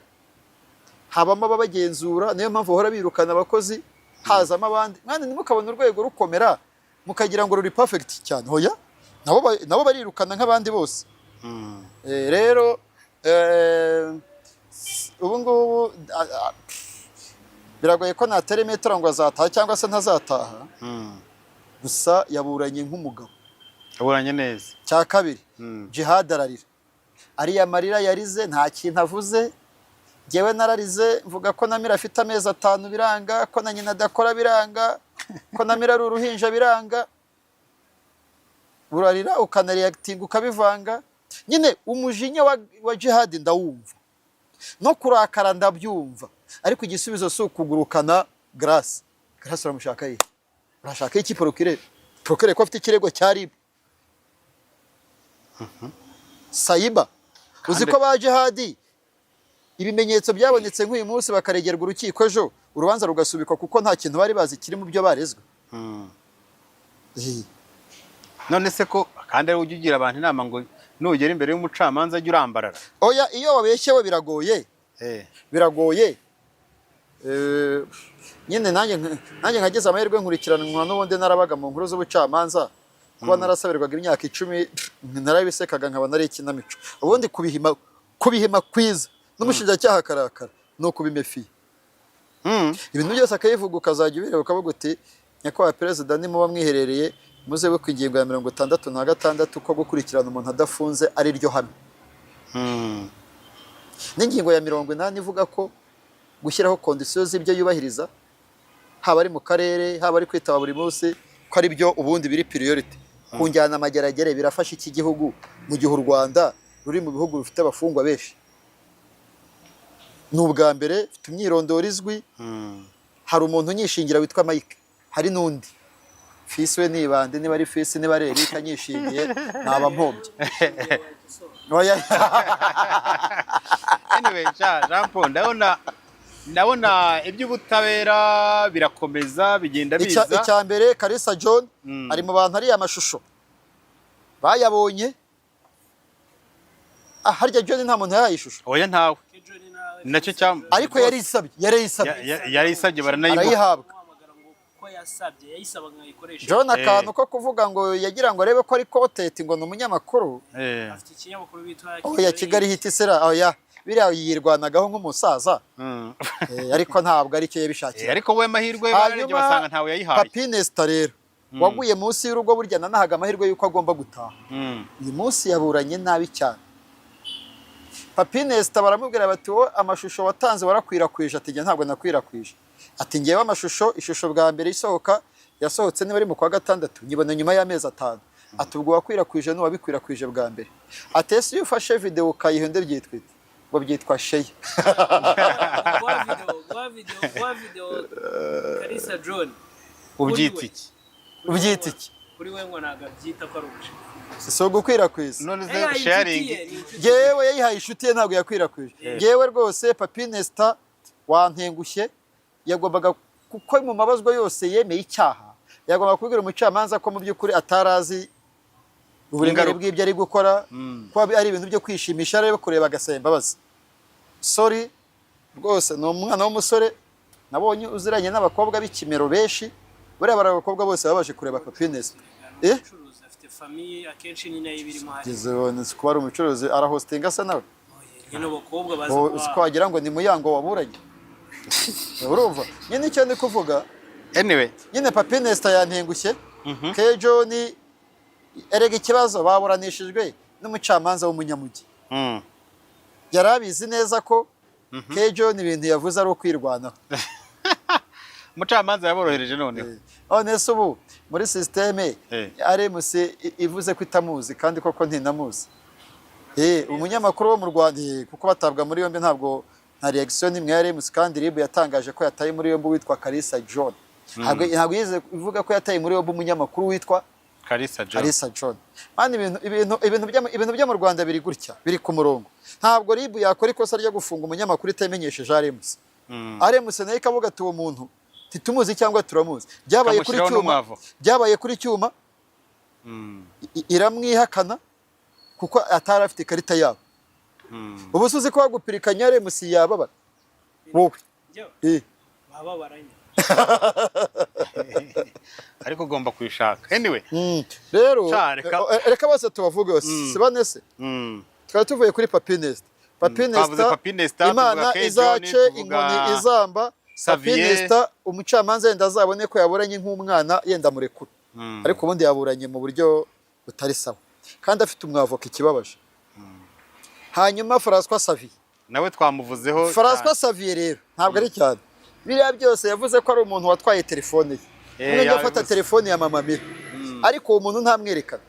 habamo ababagenzura. Niyo mpamvu bahora birukana abakozi, hazamo abandi. Mwana nimukabona urwego rukomera mukagira ngo ruri perfect cyane, hoya nabo barirukana nk'abandi bose. Rero ubu ngubu biragoye ko natera metero ngo azataha cyangwa se ntazataha. Gusa yaburanye nk'umugabo, yaburanye neza. Cya kabiri, Djihad ararira. Ariya marira yarize nta kintu avuze. Jyewe nararize mvuga ko Namira afite amezi 5 biranga, ko na nyina adakora biranga, ko Namira ari uruhinja biranga. Urarira ukanareacting ukabivanga. Nyine umujinya wa Djihad ndawumva, no kurakara ndabyumva, ariko igisubizo si ukugurukana Grace. Grace uramushaka ye, urashaka iki procureur ko afite ikirego cya RIB. Saiba uzi ko ba Djihad ibimenyetso byabonetse nk'uyu munsi bakaregerwa urukiko, ejo urubanza rugasubikwa kuko nta kintu bari bazi kiri mu byo barezwe. None se ko kandi ari ugira abantu inama ngo nugera imbere y'umucamanza ajya urambarara? Oya, iyo wabeshyewe biragoye. Biragoye. Nyine nanjye nkageze amahirwe nkurikiranwa n'ubundi narabaga mu nkuru z'ubucamanza, kuba narasabirwaga imyaka 10 narabisekaga nkaba nari ikinamico. Ubundi kubihima kwiza n'umushinjacyaha karakara no kubimefiye. Ibintu byose akayivuga ukazajya ubireba ukavuga uti nyakubahwa perezida nimuba mwiherereye muze we ku ingingo ya 66 ko gukurikirana umuntu adafunze ari ryo hame. N'ingingo ya 80 ivuga ko gushyiraho kondisiyo z'ibyo yubahiriza, haba ari mu karere haba ari kwitaba buri munsi, ko ari byo ubundi biri priority. Kunjyana amageragere birafasha iki gihugu mu gihe u Rwanda ruri mu bihugu bifite abafungwa benshi. N'ubwa mbere mfite imyirondoro izwi. Hari umuntu unyishingira witwa Mike, hari n'undi fisi we nibande, niba ari fisi niba ari Eric anyishingiye naba mpombye. Anyway, Jean Paul, ndabona iby'ubutabera birakomeza bigenda biza. Icya mbere Kalisa John ari mu bantu ari amashusho bayabonye. Harya John nta muntu yayishusho. Oya ntawe. Nacyo cyam. Ariko yarisabye baranayihabwa. John akantu ko kuvuga ngo yagira ngo arebe ko ari koteti ngo n'umunyamakuru. Afite ikinyamakuru bitwa Oya Kigali Hit Sera. Oya biriya yirwanagaho nk'umusaza. Ariko ntabwo ari cyo yabishakiye. Ariko we mahirwe baraje basanga ntawe yayihaye. Papinesta rero waguye munsi y'urugo burya nanahaga amahirwe yuko agomba gutaha. Uyu munsi yaburanye nabi cyane. Papinesta baramubwira bati wo amashusho watanze warakwirakwije. Ati ntabwo nakwirakwije. Ati ngewe amashusho ishusho bwa mbere isohoka yasohotse niba ari mu kwa 6 nyibona nyuma y'amezi 5. Ati ubwo wakwirakwije n'uwabikwirakwije bwa mbere. Ati ese iyo ufashe video ukayihende byitwite ngo byitwa sheye. video Kalisa John ubyitiki kuri we ngo naga byita ko ari ubushe. So gukwirakwiza. None ze sharing yewe yayihaye inshuti ye ntabwo yakwirakwije. Yewe rwose Papinesta wantengushye, yagombaga kuko mu mabazwa yose yemeye icyaha yagomba kubwira umucamanza ko mu by'ukuri atarazi uburengere bw'ibyo ari gukora, ko ari ibintu byo kwishimisha rero kureba agasemba imbabazi. Sorry rwose no umwana w'umusore nabonye uziranye n'abakobwa b'ikimero benshi, buriya abakobwa bose babaje kureba Papinesta. Afite famille akenshi ni nayo birimo hari. Gizone kuba ari umucuruzi arahostinga se nawe. Nyine abakobwa baza ko wagira ngo ni muyango waburanye. Urumva nyine icyo ndi kuvuga. Anyway nyine Papinesta yantengushye. Kejo ni erega ikibazo baburanishijwe n'umucamanza w'umunyamugi. Yarabizi neza ko Kejo ni ibintu yavuze ari ukwirwanaho. Umucamanza yaborohereje none. Nese ubu muri systeme RMC ivuze ko itamuzi kandi koko ntinamuzi. Umunyamakuru wo mu Rwanda kuko batabwa muri yombi ntabwo nta reaction imwe ya RMC kandi RIB yatangaje ko yataye muri yombi witwa Kalisa John. Ntabwo yize ivuga ko yataye muri yombi umunyamakuru witwa Kalisa John. Mani ibintu byo mu Rwanda biri gutya biri ku murongo. Ntabwo RIB yakora ikosa ryo gufunga umunyamakuru itamenyesheje RMC. RMC nayo ikavuga ati uwo muntu titumuzi cyangwa turamuzi. Byabaye kuri cyuma. Iramwihakana kuko atari afite ikarita yabo. Ubu suzi ko bagupirikanya RMC yababara. Wowe. Bababaranye. Ariko ugomba kwishaka. Anyway. Rero reka bose tubavuge yose. Sibanese. Twari tuvuye kuri Papinest. Papinest Imana izace inkoni izamba. Papinest umucamanza yenda azabone ko yaburanye nk'umwana yenda murekura. Ariko ubundi yaburanye mu buryo butari sawa. Kandi afite umwavoka ikibabaje. Hanyuma François Xavier nawe twamuvuzeho. François Xavier rero ntabwo ari cyane. Biriya byose yavuze ko ari umuntu watwaye telefone ye. Umwe yafata telefone ya mama Mira. Ariko uwo muntu ntamwerekana.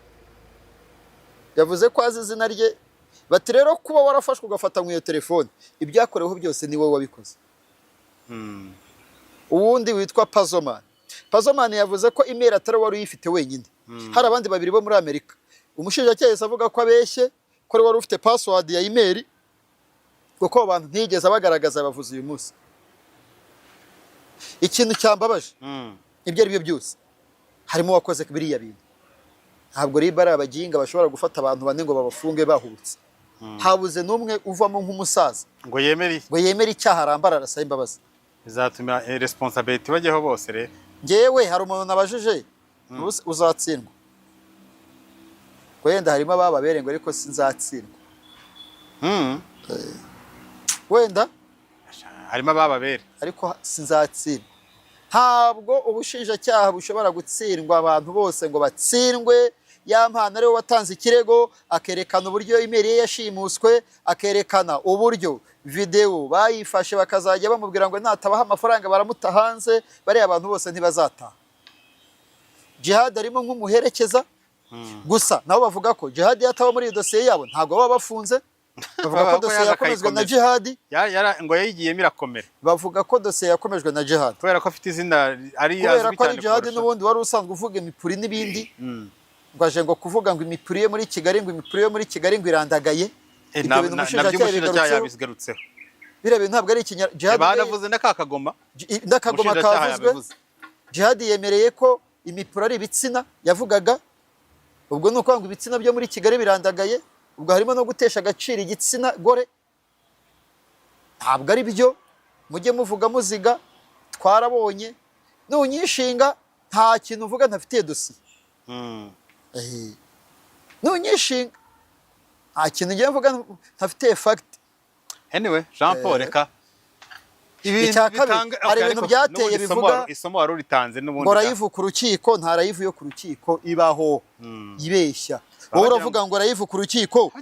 Yavuze ko azi izina rye. Bati rero kuba warafashwe ugafata mu iyo telefone ibyakoreweho byose ni wowe wabikoze. Uwundi witwa Pazoman yavuze ko email atari wari uyifite wenyine. Hari abandi babiri bo muri Amerika. Umushinjacyaha avuga ko abeshye ko wari ufite password ya email kuko abantu ntigeze bagaragaza bavuze uyu munsi. Ikintu cyambabaje ibyo ari byo byose harimo wakoze biriya bintu. Ntabwo RIB ari abaginga bashobora gufata abantu bane ngo babafunge bahubutse. Habuze n'umwe uvamo nk'umusaza ngo yemere icyaha arambara arasaba imbabazi. Bizatuma responsibility bajyeho bose rero. Ngewe hari umuntu nabajije uzatsindwa. Wenda harimo abababere ngo ariko sinzatsindwa. Wenda harimo abababere ariko sinzatsindwa. Ntabwo ubushinjacyaha bushobora gutsindwa abantu bose ngo batsindwe. Yampana ariwe watanze ikirego akerekana uburyo email ye yashimuswe, akerekana uburyo video bayifashe bakazajya bamubwira ngo natabaha amafaranga baramuta hanze. Bari abantu bose ntibazataha. Djihad arimo nk'umuherekeza. Gusa nabo bavuga ko Djihad yatawe muri dosiye yabo ntabwo baba bafunze. Bavuga ko dosiye yakomejwe na Djihad. Ngo yayigiyemo irakomera. Bavuga ko dosiye yakomejwe na Djihad. Kubera ko afite izina ari yazwi cyane. Kubera ko ari Djihad n'ubundi wari usanzwe uvuga imipuri n'ibindi. Ngwaje ngo kuvuga ngo imipuri yo muri Kigali ngo imipuri yo muri Kigali ngo irandagaye. Ibyo bintu umushinjacyaha yabigarutseho. Biriya bintu ntabwo ari ikinya Djihad. Banavuze n'akagoma. N'akagoma kavuzwe. Djihad yemereye ko imipuri ari ibitsina yavugaga. Ubwo nuko ngo ibitsina byo muri Kigali birandagaye. Ubwo harimo no gutesha agaciro igitsina gore. Ntabwo ari byo. Mujye muvuga muziga twarabonye. Nunyishinga nta kintu uvuga ntafitiye dosiye. Nunyishinga nta kintu ngiye mvuga ntafitiye fact. Anyway, Jean Paul reka hari ibintu byateye bivuga isomo wari uritanze n'ubundi ngo rayivu ku rukiko nta rayivu yo ku rukiko ibaho ibeshya. Wowe uravuga ngo rayivu ku rukiko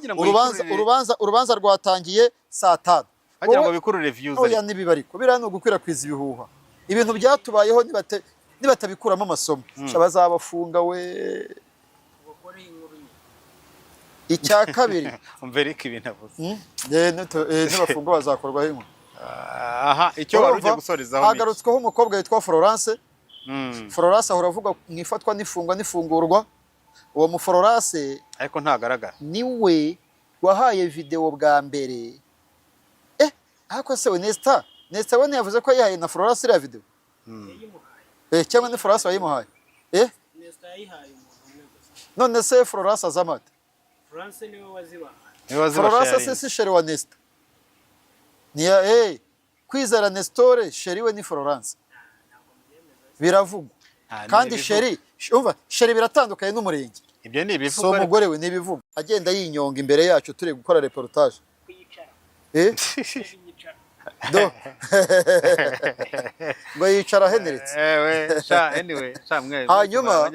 urubanza rwatangiye saa 5 bagira ngo bikuru reviews. Oya nibibariko biriya no gukwirakwiza ibihuha. Ibintu byatubayeho nibatabikuramo amasomo bazabafunga we. Icya kabiri umverika ibintu avuze nibafunga bazakorwaho inkuru. Aha icyo wari ugiye gusorezaho hagarutsweho umukobwa witwa Florence. Florence ahora avuga mwifatwa n'ifungwa n'ifungurwa. Uwo mu Florence ariko ntagaragara niwe wahaye video bwa mbere. Ako se we Nesta we yavuze ko yahaye na Florence iriya video. Cyangwa ni Florence wayimuhaye. Nesta yayihaye umuntu gusa. None se Florence azamate. France niwe wazibahaye. Florence si sheri wa Nesta. Niya kwizera Nestore sheri we ni Florence. Biravugwa. Kandi sheri umva sheri biratandukanye n'umurenge. Ibyo ni ibivuga. So umugore we nibivuga. Agenda yinyonga imbere yacu turi gukora reportage. Do. Ngo yicara heneretse. Anyway, mwe. Hanyuma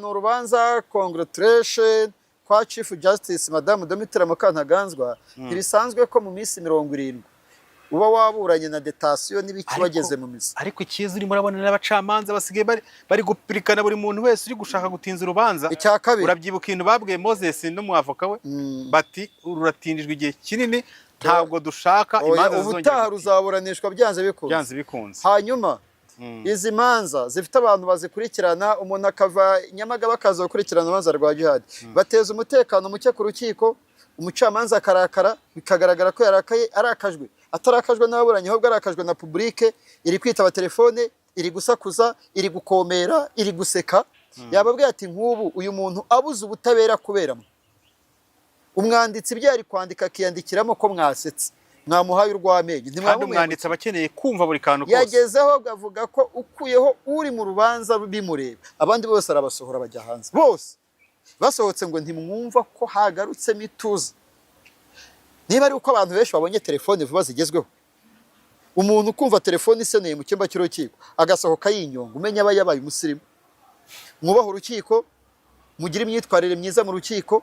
n'urubanza congratulation kwa Chief Justice Madame Domitira Mukantaganzwa. Ibisanzwe ko mu minsi 70 uba waburanye na detasiyo n'ibiki bageze mu mizi. Ariko ikiza urimo urabona n'abacamanza basigaye bari gupirikana buri muntu wese uri gushaka gutinza urubanza. Icya kabiri urabyibuka ibintu babwiye Moses n'umwavoka we bati uratindijwe igihe kinini ntabwo dushaka imanza zizongera. Ubutaha ruzaburanishwa byanze bikunze. Hanyuma izi manza zifite abantu bazikurikirana, umuntu akava Nyamagabe akaza gukurikirana urubanza rwa Djihad, bateza umutekano muke ku rukiko, umucamanza akarakara, bikagaragara ko yarakaye, arakajwe atarakajwe n'ababuranyi, ahubwo arakajwe na publique iri kwitaba telefone, iri gusakuza, iri gukomera, iri guseka. Yababwiye ati nk'ubu uyu muntu abuze ubutabera kuberamo, umwanditsi ibyo yari kwandika akiyandikiramo ko mwasetse, mwamuhaye urw'amenyo. Kandi umwanditsi abakeneye kumva buri kantu kose. Yagezeho avuga ko ukuyeho uri mu rubanza bimureba, abandi bose arabasohora bajya hanze. Bose basohotse ngo ntimwumva ko hagarutsemo ituze. Niba ari uko abantu benshi babonye telefone vuba zigezweho, umuntu kumva telefone iseneye mu cyumba cy'urukiko agasohoka yinyonga, umenya aba yabaye umusirimu. Mwubaha urukiko, mugira imyitwarire myiza mu rukiko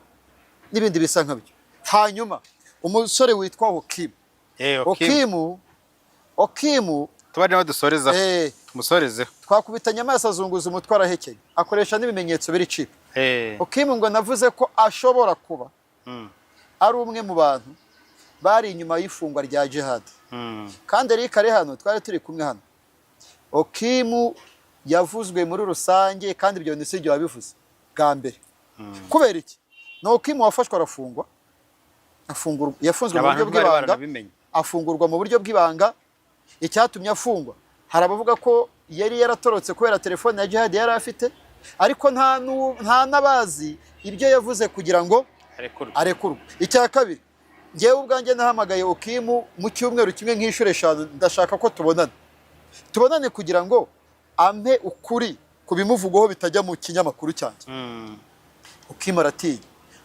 n'ibindi bisa nkabyo. Hanyuma umusore witwa Okimu tubane badusoreza tumusorezeho, twakubitanye amaso azunguza umutwe arahekeye, akoresha n'ibimenyetso biri cip. Okimu ngo navuze ko ashobora kuba ari umwe mu bantu bari inyuma y'ifungwa rya Djihad. Kandi Eric ari hano, twari turi kumwe hano. Okimu yavuzwe muri rusange, kandi ibyo ni sibyo wabivuze bwa mbere. Kubera iki? No Okimu wafashwe arafungwa, yafunzwe mu buryo bw'ibanga, afungurwa mu buryo bw'ibanga. Icyatumye afungwa, hari abavuga ko yari yaratorotse kubera telefone ya Djihad yari afite, ariko nta nabazi ibyo yavuze kugira ngo arekurwe. Icya kabiri, ngewe ubwanjye nahamagaye Okimu mu cyumweru kimwe nk'inshuro 5, ndashaka ko tubonane kugira ngo ampe ukuri kubimuvugwaho bitajya mu kinyamakuru cyanjye. Okimu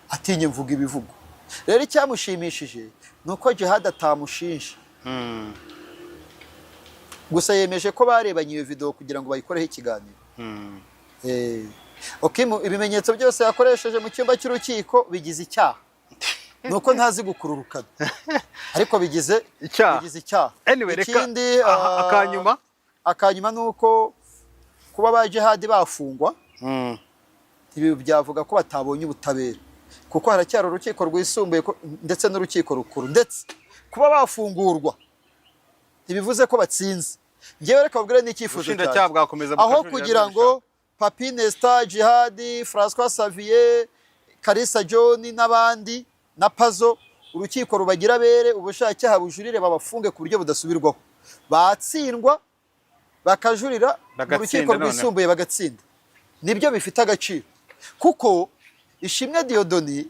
atinya mvuga ibivugo. Rero icyamushimishije nuko Djihad atamushinja, gusa yemeje ko barebanye iyo video kugira ngo bayikoreho ikiganiro. Okimu ibimenyetso byose yakoresheje mu cyumba cy'urukiko bigize icyaha, nuko ntazi gukururukana, ariko bigize icyaha. Ikindi akanyuma nuko kuba ba Djihad bafungwa ibi byavuga ko batabonye ubutabera, kuko haracyari urukiko rwisumbuye ndetse n'urukiko rukuru, ndetse kuba bafungurwa ntibivuze ko batsinze. Ngewe reka ubwire n'icyifuzo cyawe, aho kugira ngo Papi Nesta, Djihad, François Xavier, Kalisa John n'abandi na Pazo, urukiko rubagira bere, ubushacyaha bujurire babafunge ku buryo budasubirwaho. Batsindwa bakajurira mu rukiko rwisumbuye bagatsinda, nibyo bifite agaciro. Kuko Ishimwe Diodoni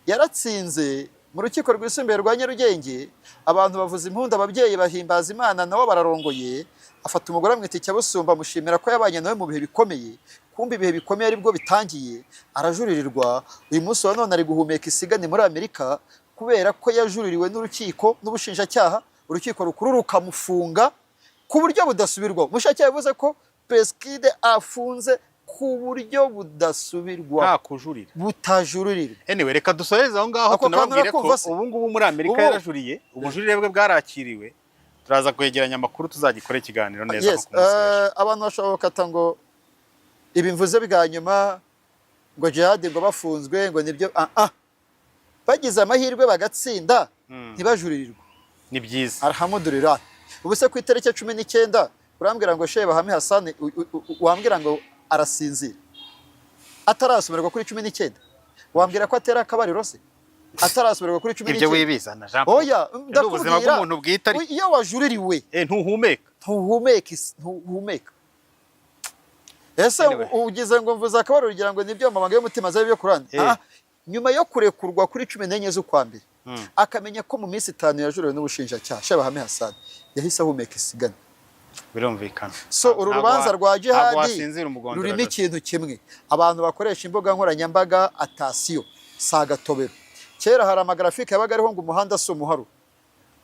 yaratsinze mu rukiko rwisumbuye rwa Nyarugenge, abantu bavuza impundu, ababyeyi bahimbaza Imana, nawe bararongoye, afata umugore amwita Icyabusumba, amushimira ko yabanye nawe mu bihe bikomeye. Kumbe ibihe bikomeye aribwo bitangiye, arajuririrwa. Uyu munsi wa none ari guhumeka isigane muri Amerika kubera ko yajuririwe n'urukiko n'ubushinjacyaha, urukiko rukuru rukamufunga ku buryo budasubirwaho. Umushinjacyaha yavuze ko Preskide afunze ku buryo budasubirwa, nta kujurira, butajurira. Anyway, reka dusoreze aho ngaho, tunababwire ko ubu ngubu muri Amerika yarajuriye, ubujurire bwe bwarakiriwe. Turaza kwegeranya amakuru, tuzagikora ikiganiro neza. Abantu bashobora gukata ngo ibi mvuze bwa nyuma ngo Djihad ngo bafunzwe ngo nibyo. Bagize amahirwe bagatsinda ntibajuririrwa, ni byiza. Alhamdulillah. Ubu se ku itariki 19 urambwira ngo Sheikh Bahame Hassan, wambwira ngo arasinzira atarasubirirwa kuri 19, wambwira ko atera akabariro se atarasubirirwa kuri 19? Ibyo wibizana Jean. Oya, ndakubwira ubuzima bw'umuntu bwita ari iyo wajuririwe ntuhumeka. Ese ugize ngo mvuza akabariro ugira ngo nibyo amabanga y'umutima zabe byo Qur'an. Nyuma yo kurekurwa kuri 14 z'ukwa mbere, akamenya ko mu minsi 5 yajuriwe n'ubushinjacyaha, Sheikh Bahame Hassan yahise ahumeka isigana. Birumvikana. So uru rubanza rwa Djihad rurimo ikintu kimwe, abantu bakoresha imbuga nkoranyambaga atasiyo sagatobero. Kera hari amagrafike yabaga ariho ngo umuhanda so muharu,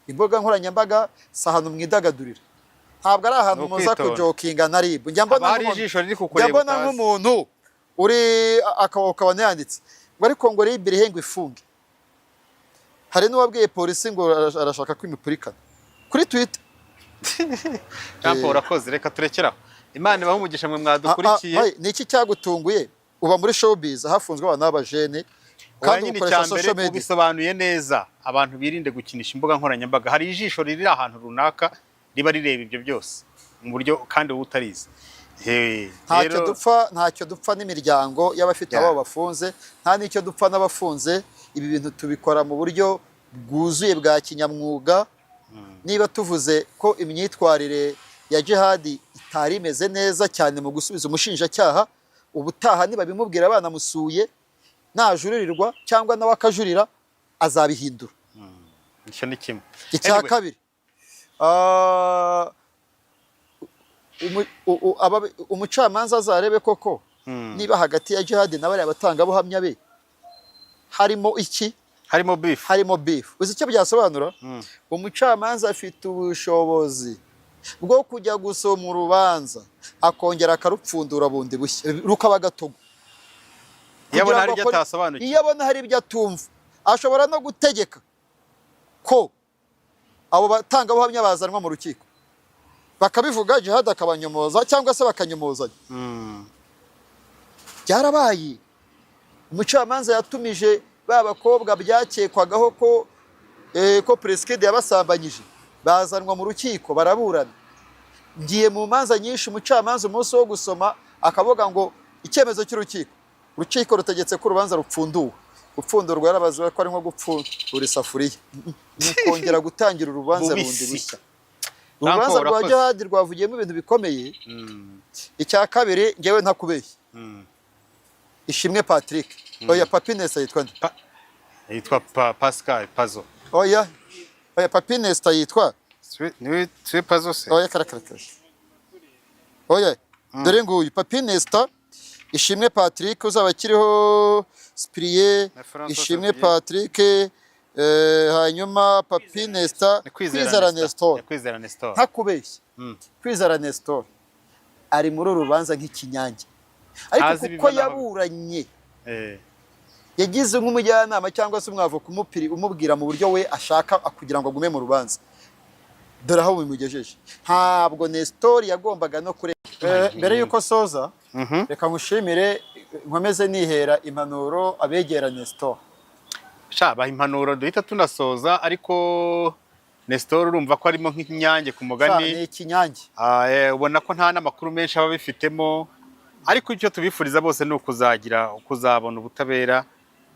imbuga nkoranyambaga sahano mwidagadurira, ntabwo ari ahantu muza kujokinga na RIB. Njya mbona nk'umuntu uri akabona yanditse ngo ariko ngo RIB irihe ngo ifunge. Hari n'uwabwiye polisi ngo arashaka kwimupurikana kuri Twitter. Jambo urakoze, reka turekeraho. Imana ibahe umugisha mwe mwadukurikiye. Ni iki cyagutunguye? Uba muri showbiz hafunzwe abantu b'abajene kandi ukoresha social media. Ubisobanuye neza, abantu birinde gukinisha imbuga nkoranyambaga. Hari ijisho riri ahantu runaka riba rireba ibyo byose mu buryo kandi ubutarize. Ntacyo dupfa n'imiryango y'abafite abo bafunze, nta n'icyo dupfa n'abafunze. Ibi bintu tubikora mu buryo bwuzuye bwa kinyamwuga. Niba tuvuze ko imyitwarire ya Djihad itari imeze neza cyane mu gusubiza umushinjacyaha, ubutaha niba bimubwira banamusuye najuririrwa cyangwa nawe akajurira azabihindura. Icyo ni kimwe. Icya kabiri, umucamanza azarebe koko niba hagati ya Djihad na bariya batangabuhamya be harimo iki? Harimo beef. Uzi icyo byasobanura? Umucamanza afite ubushobozi bwo kujya gusoma urubanza akongera akarupfundura bundi bushya rukaba gatogo. Iyo abona hari ibyo atumva ashobora no gutegeka ko abo batangabuhamya bazanwa mu rukiko bakabivuga, Djihad akabanyomoza cyangwa se bakanyomozanya. Byarabaye. Umucamanza yatumije babakobwa byakekwagaho ko Preskid yabasambanyije, bazanwa mu rukiko baraburana. Ngiye mu manza nyinshi, umucamanza umunsi wo gusoma akavuga ngo icyemezo cy'urukiko, urukiko rutegetse ko urubanza rupfunduwe. Gupfundurwa yarabazwa ko ari nko gupfundura isafuriya, mukongera gutangira urubanza bundi bushya. Urubanza rwa Djihad rwavugiyemo ibintu bikomeye. Icya kabiri, ngewe ntakubeshye, Ishimwe Patrick, oya Papiness yitwa nde? Yitwa Pascal Pazo. Oya Papiness yitwa ni Pazo se. Oya karakara. Oya dore nguyu Papiness, Ishimwe Patrick uzaba kiriho Spirier, Ishimwe Patrick, hanyuma Papiness, Kwizera Nestor. Ntakubeshye, Kwizera Nestor ari muri urubanza nk'ikinyange, ariko kuko yaburanye yagize nk'umujyanama cyangwa se umwavoka umubwira mu buryo we ashaka kugira ngo agume mu rubanza. Dore aho bimugejeje. Ntabwo Nestor yagombaga no kureka. Mbere yuko soza, reka ngushimire, nkomeze nihera impanuro abegera Nestor. Baha impanuro duhita tunasoza, ariko Nestor urumva ko arimo nk'inyange ku mugani. Ni ikinyange. Ubona ko nta n'amakuru menshi aba bifitemo, ariko icyo tubifuriza bose ni ukuzabona ubutabera.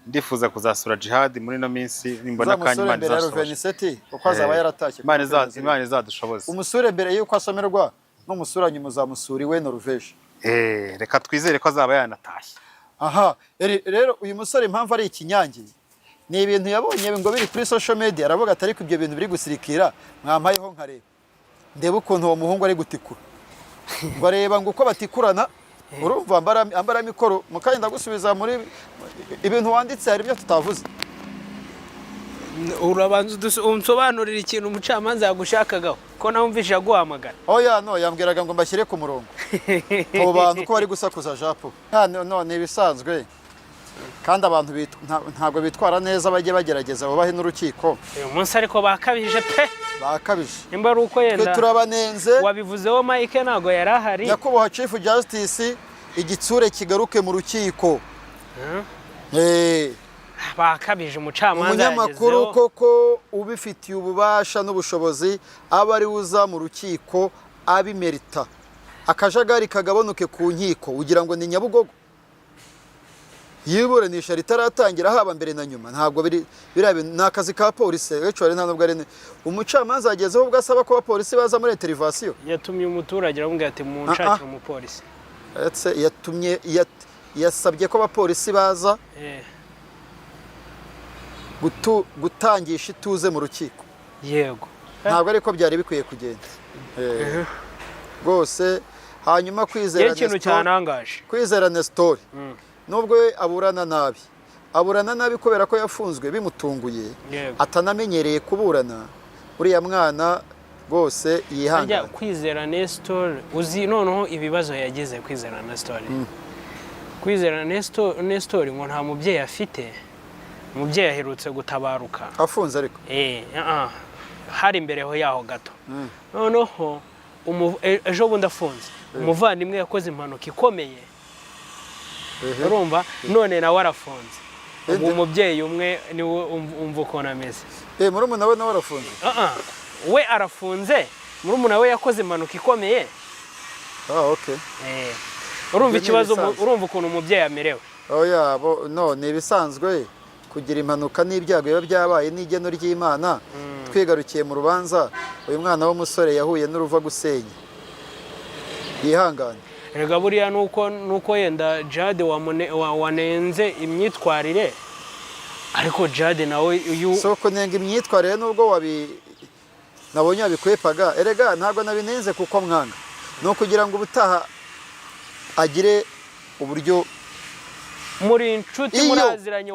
Ndifuza kuzasura Djihad muri no minsi, nimbona kanya Imana izashoboza. Uko azaba yaratashye. Imana izadushoboza. Umusure mbere yuko asomerwa n'umusura nyuma uzamusura iwe Norvège. Reka twizere ko azaba yanatashye. Aha, rero uyu musore impamvu ari ikinyange ni ibintu yabonye ngo biri kuri social media, aravuga ati ariko ibyo bintu biri gusirikira mwampayeho nkareba, ndebe ukuntu uwo muhungu ari gutikura. Ngo areba ngo uko batikurana, urumva ambara mikoro mukanya ndagusubiza muri ibintu wanditse hari ibyo tutavuze. Urabanza unsobanurira ikintu umucamanza yagushakagaho ko namumvisha guhamagara. Oya no, yambwiraga ngo mbashyire ku murongo. Abo bantu ko bari gusakuza Japo. None ibisanzwe kandi abantu ntabwo bitwara neza, bajye bagerageza babahe n'urukiko. Uyu munsi ariko bakabije pe. Bakabije. Nimba ari uko yenda. Turabanenze. Wabivuzeho Mike ntago yari ahari. Nyakubahwa Chief Justice, igitsure kigaruke mu rukiko. Bakabije umucamanza umunyamakuru koko ubifitiye ububasha n'ubushobozi aba ari uza mu rukiko abimerita, akajagari kagabanuke ku nkiko, ugira ngo ni Nyabugogo. Yiburanisha ritaratangira haba mbere na nyuma, ntabwo birabe nakazi ka polisi. Actually nta nubwo ari umucamanza agezeho ubwo asaba ko abapolisi baza muri interivasiyo. Yatumye umuturage aramubwira ati munshakire umupolisi. Yasabye ko abapolisi baza gutangisha ituze mu rukiko. Yego. Ntabwo ariko byari bikwiye kugenda. Rwose hanyuma Kwizera Nestor nubwo aburana nabi kubera ko yafunzwe bimutunguye, atanamenyereye kuburana. Uriya mwana rwose yihangana. Kwizera Nestor uzi noneho ibibazo yagize. Kwizera Nestor ngo nta mubyeyi afite. Umubyeyi aherutse gutabaruka. Afunze ariko. hari imbere ho yaho gato noneho ejo bundi afunze umuvandimwe yakoze impanuka ikomeye urumva none nawe arafunze umubyeyi umwe niwe umva ukuntu ameze murumuna we nawe arafunze we arafunze murumuna we yakoze impanuka ikomeye okay urumva ikibazo urumva ukuntu umubyeyi amerewe oya ni ibisanzwe kugira impanuka n'ibyago biba byabaye n'igeno ry'Imana twigarukiye mu rubanza uyu mwana w'umusore yahuye n'uruva gusenya yihangane rega buriya nuko yenda Djihad wanenze imyitwarire ariko Djihad nawe soko nenga imyitwarire nubwo nabonye wabikwepaga erega ntabwo nabinenze kuko mwanga no kugira ngo ubutaha agire uburyo muri inshuti muraziranye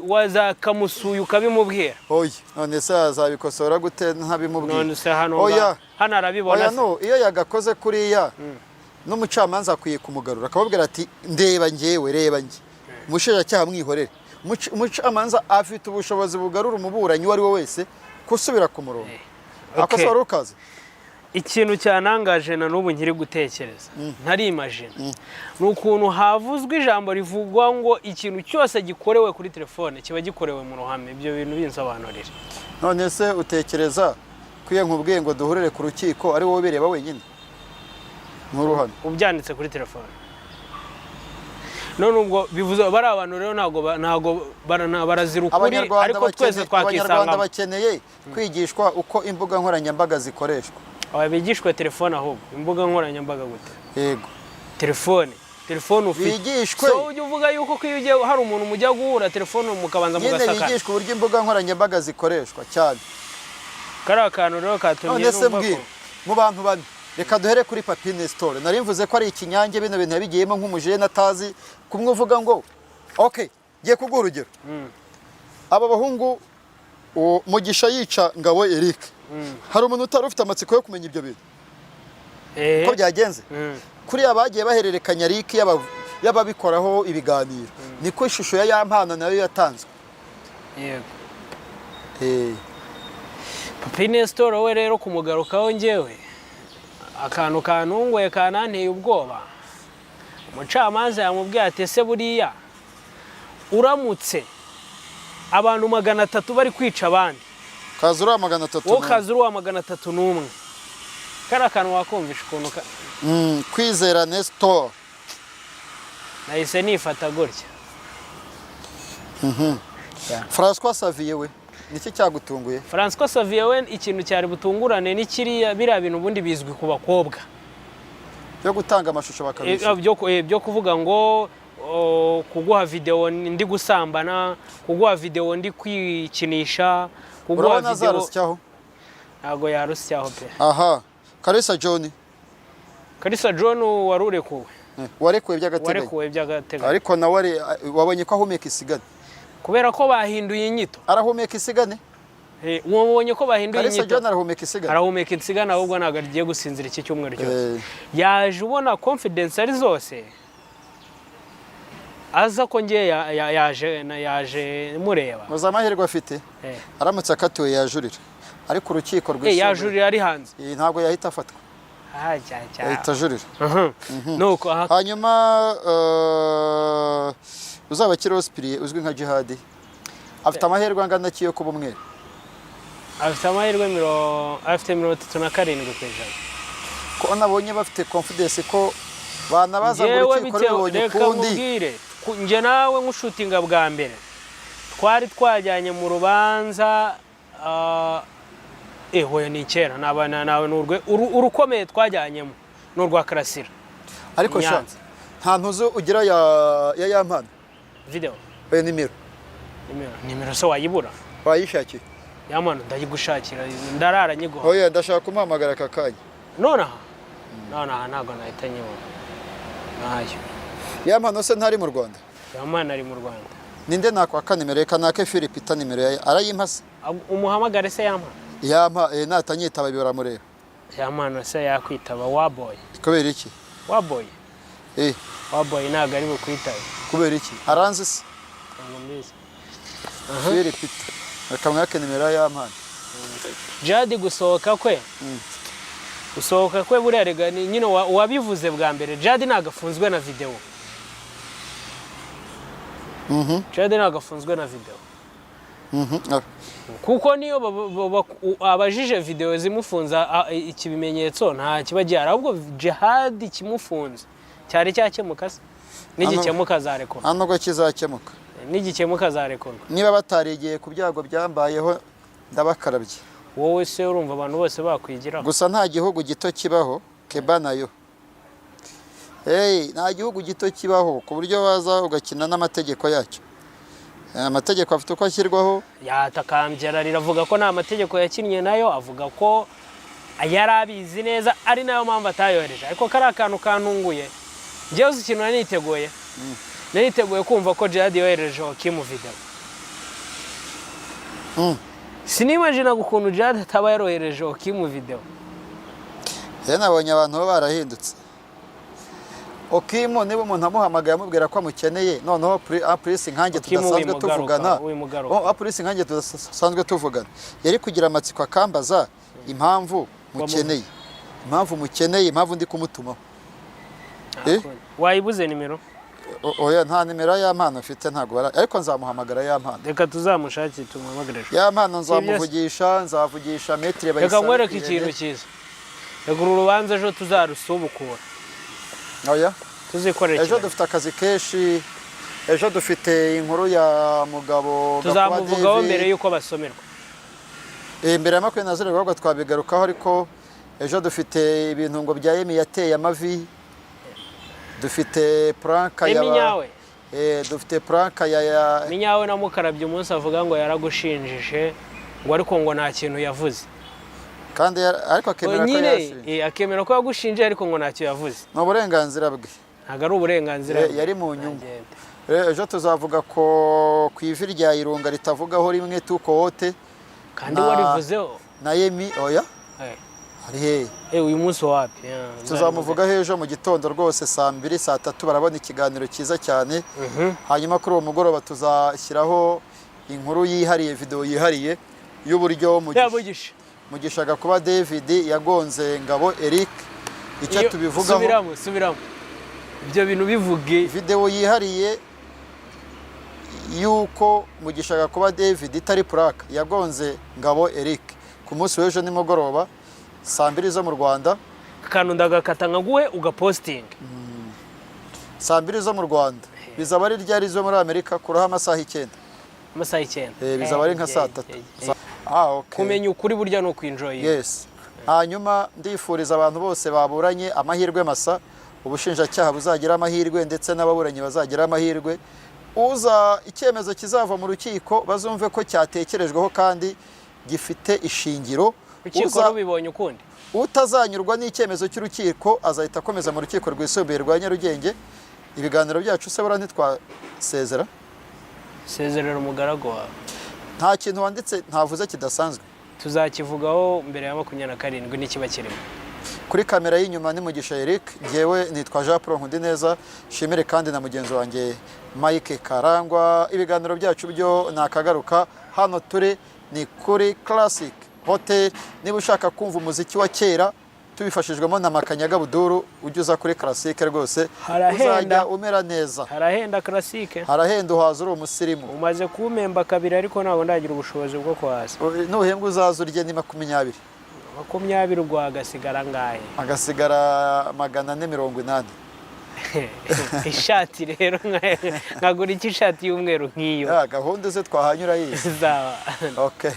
wazakamusuye ukabimubwira oya none se azabikosora gute ntabimubwira none se hano arabibona iyo yagakoze kuriya n'umucamanza akwiye kumugarura akababwira ati ndeba njyewe reba njye umushinjacyaha mwihorere umucamanza afite ubushobozi bugarura umuburanyi uwo ari we wese kusubira ku murongo akosora ukaze ikintu cyanangaje na n'ubu nkiri gutekereza ntari imagine ni ukuntu havuzwe ijambo rivugwa ngo ikintu cyose gikorewe kuri telefone kiba gikorewe mu ruhame ibyo bintu binsobanurira none se utekereza kwiye nkubwiye ngo duhurire ku rukiko ari wowe bireba wenyine mu ruhame ubyanditse kuri telefone none ubwo bivuze bari abantu rero ntago barazira ukuri ariko twese twakisanga abanyarwanda bakeneye kwigishwa uko imbuga nkoranyambaga zikoreshwa bigishwe telefone ahubwo imbuga nkoranyambaga gute yego telefone ufite bigishwe so ujye uvuga yuko iyo hari umuntu mujya guhura telefone mukabanza mugasaka nyine bigishwe uburyo imbuga nkoranyambaga zikoreshwa cyane kari akantu rero katumye numva ko mu bantu bane reka duhere kuri Papine Store nari mvuze ko ari ikinyange bino bintu yabigiyemo nk'umujene atazi kumwe uvuga ngo okay giye kuguha urugero aba bahungu Mugisha yica Ngabo Eric hari umuntu utari ufite amatsiko yo kumenya ibyo bintu ko byagenze kuri abagiye bahererekanya Eric y'ababikoraho ibiganiro niko ishusho ya yampana nayo yatanzwe yego Papine Store we rero kumugarukaho ngewe akantu kanunguye kananteye ubwoba umucamanza yamubwiye ati ese buriya uramutse abantu 300 bari kwica abandi kazuru 300 wo kazuru 301 kara kantu wakumvisha ukuntu kwizera Nestor nahise nifata gutya François Xavier we niki cyagutunguye François Xavier we ikintu cyari butungurane n'ikiriya bira bintu bundi bizwi ku bakobwa byo gutanga amashusho bakabisha byo kuvuga ngo kuguha video ndi gusambana kuguha video ndi kwikinisha kuguha video ntago yarusyaho pe aha Kalisa John warurekuwe warekuwe by'agateganyo ariko nawe wabonye ko ahumeka isigane kubera ko bahinduye inyito arahumeka isigane wabonye ko bahinduye inyito Kalisa John arahumeka isigane ahubwo ntago agiye gusinzira iki cyumweru cyose yaje ubona confidence ari zose aza ko ngiye yaje mureba muzamahirwe afite aramutse akatiwe yajurira ariko urukiko rwisumbuye yajurira ari hanze ntago yahita afatwa yahita ajurira nuko hanyuma uzaba Kirospiriye uzwi nka Djihad afite amahirwe angana kiyo kuba umwe afite amahirwe afite 37% ko nabonye bafite confidence ko banabaza ngo urukiko rubonye kundi nje nawe nkushutinga bwa mbere twari twajyanye mu rubanza hoya ni kera nawe n'urwe urukomeye twajyanyemo n'urwa Karasira ariko shanze nta ntuzo ugira ya yampana video nimero so wayibura wayishakiye yampana ndayigushakira ndarara nyiguha oya ndashaka kumuhamagara kakanya nonaha ntago nahita nyibona nayo yampana se ntari mu Rwanda yampana ari mu Rwanda ninde nakwaka nimero reka nake Philipita nimero arayimpase umuhamagare se yampana natanyitaba biramureba yampana se yakwitaba waboy kubera iki waboy waboy ntago ari bukwitaba kubera iki aranze se Philipita reka mwake nimero yampana Djihad gusohoka kwe gusohoka kwe buriya rega nyine wabivuze bwa mbere Djihad nagafunzwe na video Djihad nagafunzwe na video kuko niyo abajije video zimufunza ikibimenyetso nta kiba gihari ahubwo Djihad kimufunze cyari cyakemuka se n'igikemuka zarekorwa hano ngo kizakemuka n'igikemuka zarekorwa niba bataregeye ku byago byambayeho ndabakarabye wowe se urumva abantu bose bakwigiraho gusa nta gihugu gito kibaho keba nayo nta gihugu gito kibaho ku buryo waza ugakina n'amategeko yacyo amategeko afite uko ashyirwaho yatakambye riravuga ko nta mategeko yakinnye nayo avuga ko yari abizi neza ari nayo mpamvu atayohereje ariko kari akantu kantunguye njyewe uzi ikintu naniteguye kumva ko Djihad yohereje Hakim video sinimagina ukuntu Djihad ataba yarohereje Hakim video nabonye abantu barahindutse Hakim niba umuntu amuhamagaye amubwira ko amukeneye noneho polisi nkanjye tudasanzwe tuvugana polisi nkanjye tudasanzwe tuvugana yari kugira amatsiko akambaza impamvu mukeneye impamvu ndi kumutumaho wayibuze nimero oya nta nimero y'ampano mfite ntago ariko nzamuhamagara y'ampano reka tuzamushakire tumuhamagare y'ampano nzavugisha metre bayisa reka nkwereke ikintu cyiza reka urubanza ejo tuzarusubukura oya tuzikorera ejo dufite akazi kenshi ejo dufite inkuru ya mugabo tuzamuvugaho mbere yuko basomerwa mbere ya 20 ahubwo twabigarukaho ariko ejo dufite ibintu ngo bya Yemi yateye amavi dufite pranka dufite pranka ya Minyawe na Mukarabye umunsi avuga ngo yaragushinjije ngo ariko ngo nta kintu yavuze kandi ariko akemera ko yagushinje ariko ngo ntacyo yavuze no burenganzira bwe ntago ari uburenganzira yari mu nyungu ejo tuzavuga ko ku ivi rya Irunga ritavugaho rimwe tuko wote kandi warivuzeho na Yemi oya uyu munsi wapi tuzamuvuga ejo mu gitondo rwose saa 2 saa 3 barabona ikiganiro cyiza cyane hanyuma kuri uwo mugoroba tuzashyiraho inkuru yihariye video yihariye y'uburyo mugishaga kuba David yagonze Ngabo Eric icyo tubivugaho subiramo ibyo bintu bivuge video yihariye yuko mugishaga kuba David itari plaque yagonze Ngabo Eric ku munsi w'ejo nimugoroba saa 2 zo mu Rwanda kantu ndagakata nkaguhe ugaposting saa 2 zo mu Rwanda bizaba ari ryari zo muri Amerika kuraho amasaha 9 bizaba ari nka saa 3 kumenya ukuri burya no kwinjoy hanyuma ndifuriza abantu bose baburanye amahirwe masa ubushinjacyaha buzagira amahirwe ndetse n'ababuranye bazagira amahirwe uza icyemezo kizava mu rukiko bazumve ko cyatekerejweho kandi gifite ishingiro urukiko rubibonye ukundi utazanyurwa n'icyemezo cy'urukiko azahita akomeza mu rukiko rwisumbuye rwa Nyarugenge ibiganiro byacu se bura ntitwasezera sezerera umugaragu wawe nta kintu wanditse ntavuze kidasanzwe tuzakivugaho mbere ya 27 n'ikiba kirimo kuri kamera y'inyuma ni Mugisha Eric ngewe nitwa Jean Paul Nkundineza shimire kandi na mugenzi wanjye Mike Karangwa ibiganiro byacu byo nakagaruka hano turi ni kuri Classic Hotel niba ushaka kumva umuziki wa kera tubifashijwemo na Makanyaga Buduru ujya kuri Classic rwose uzajya umera neza harahenda Classic harahenda uhaza uri umusirimu umaze kumemba kabiri ariko ntabwo ndagira ubushobozi bwo kwaza nuhembwa uzaza urye ni 20 rwa agasigara ngahe agasigara 480 ishati rero nkagura iki ishati y'umweru nk'iyo gahunda ze twahanyura yize zaba okay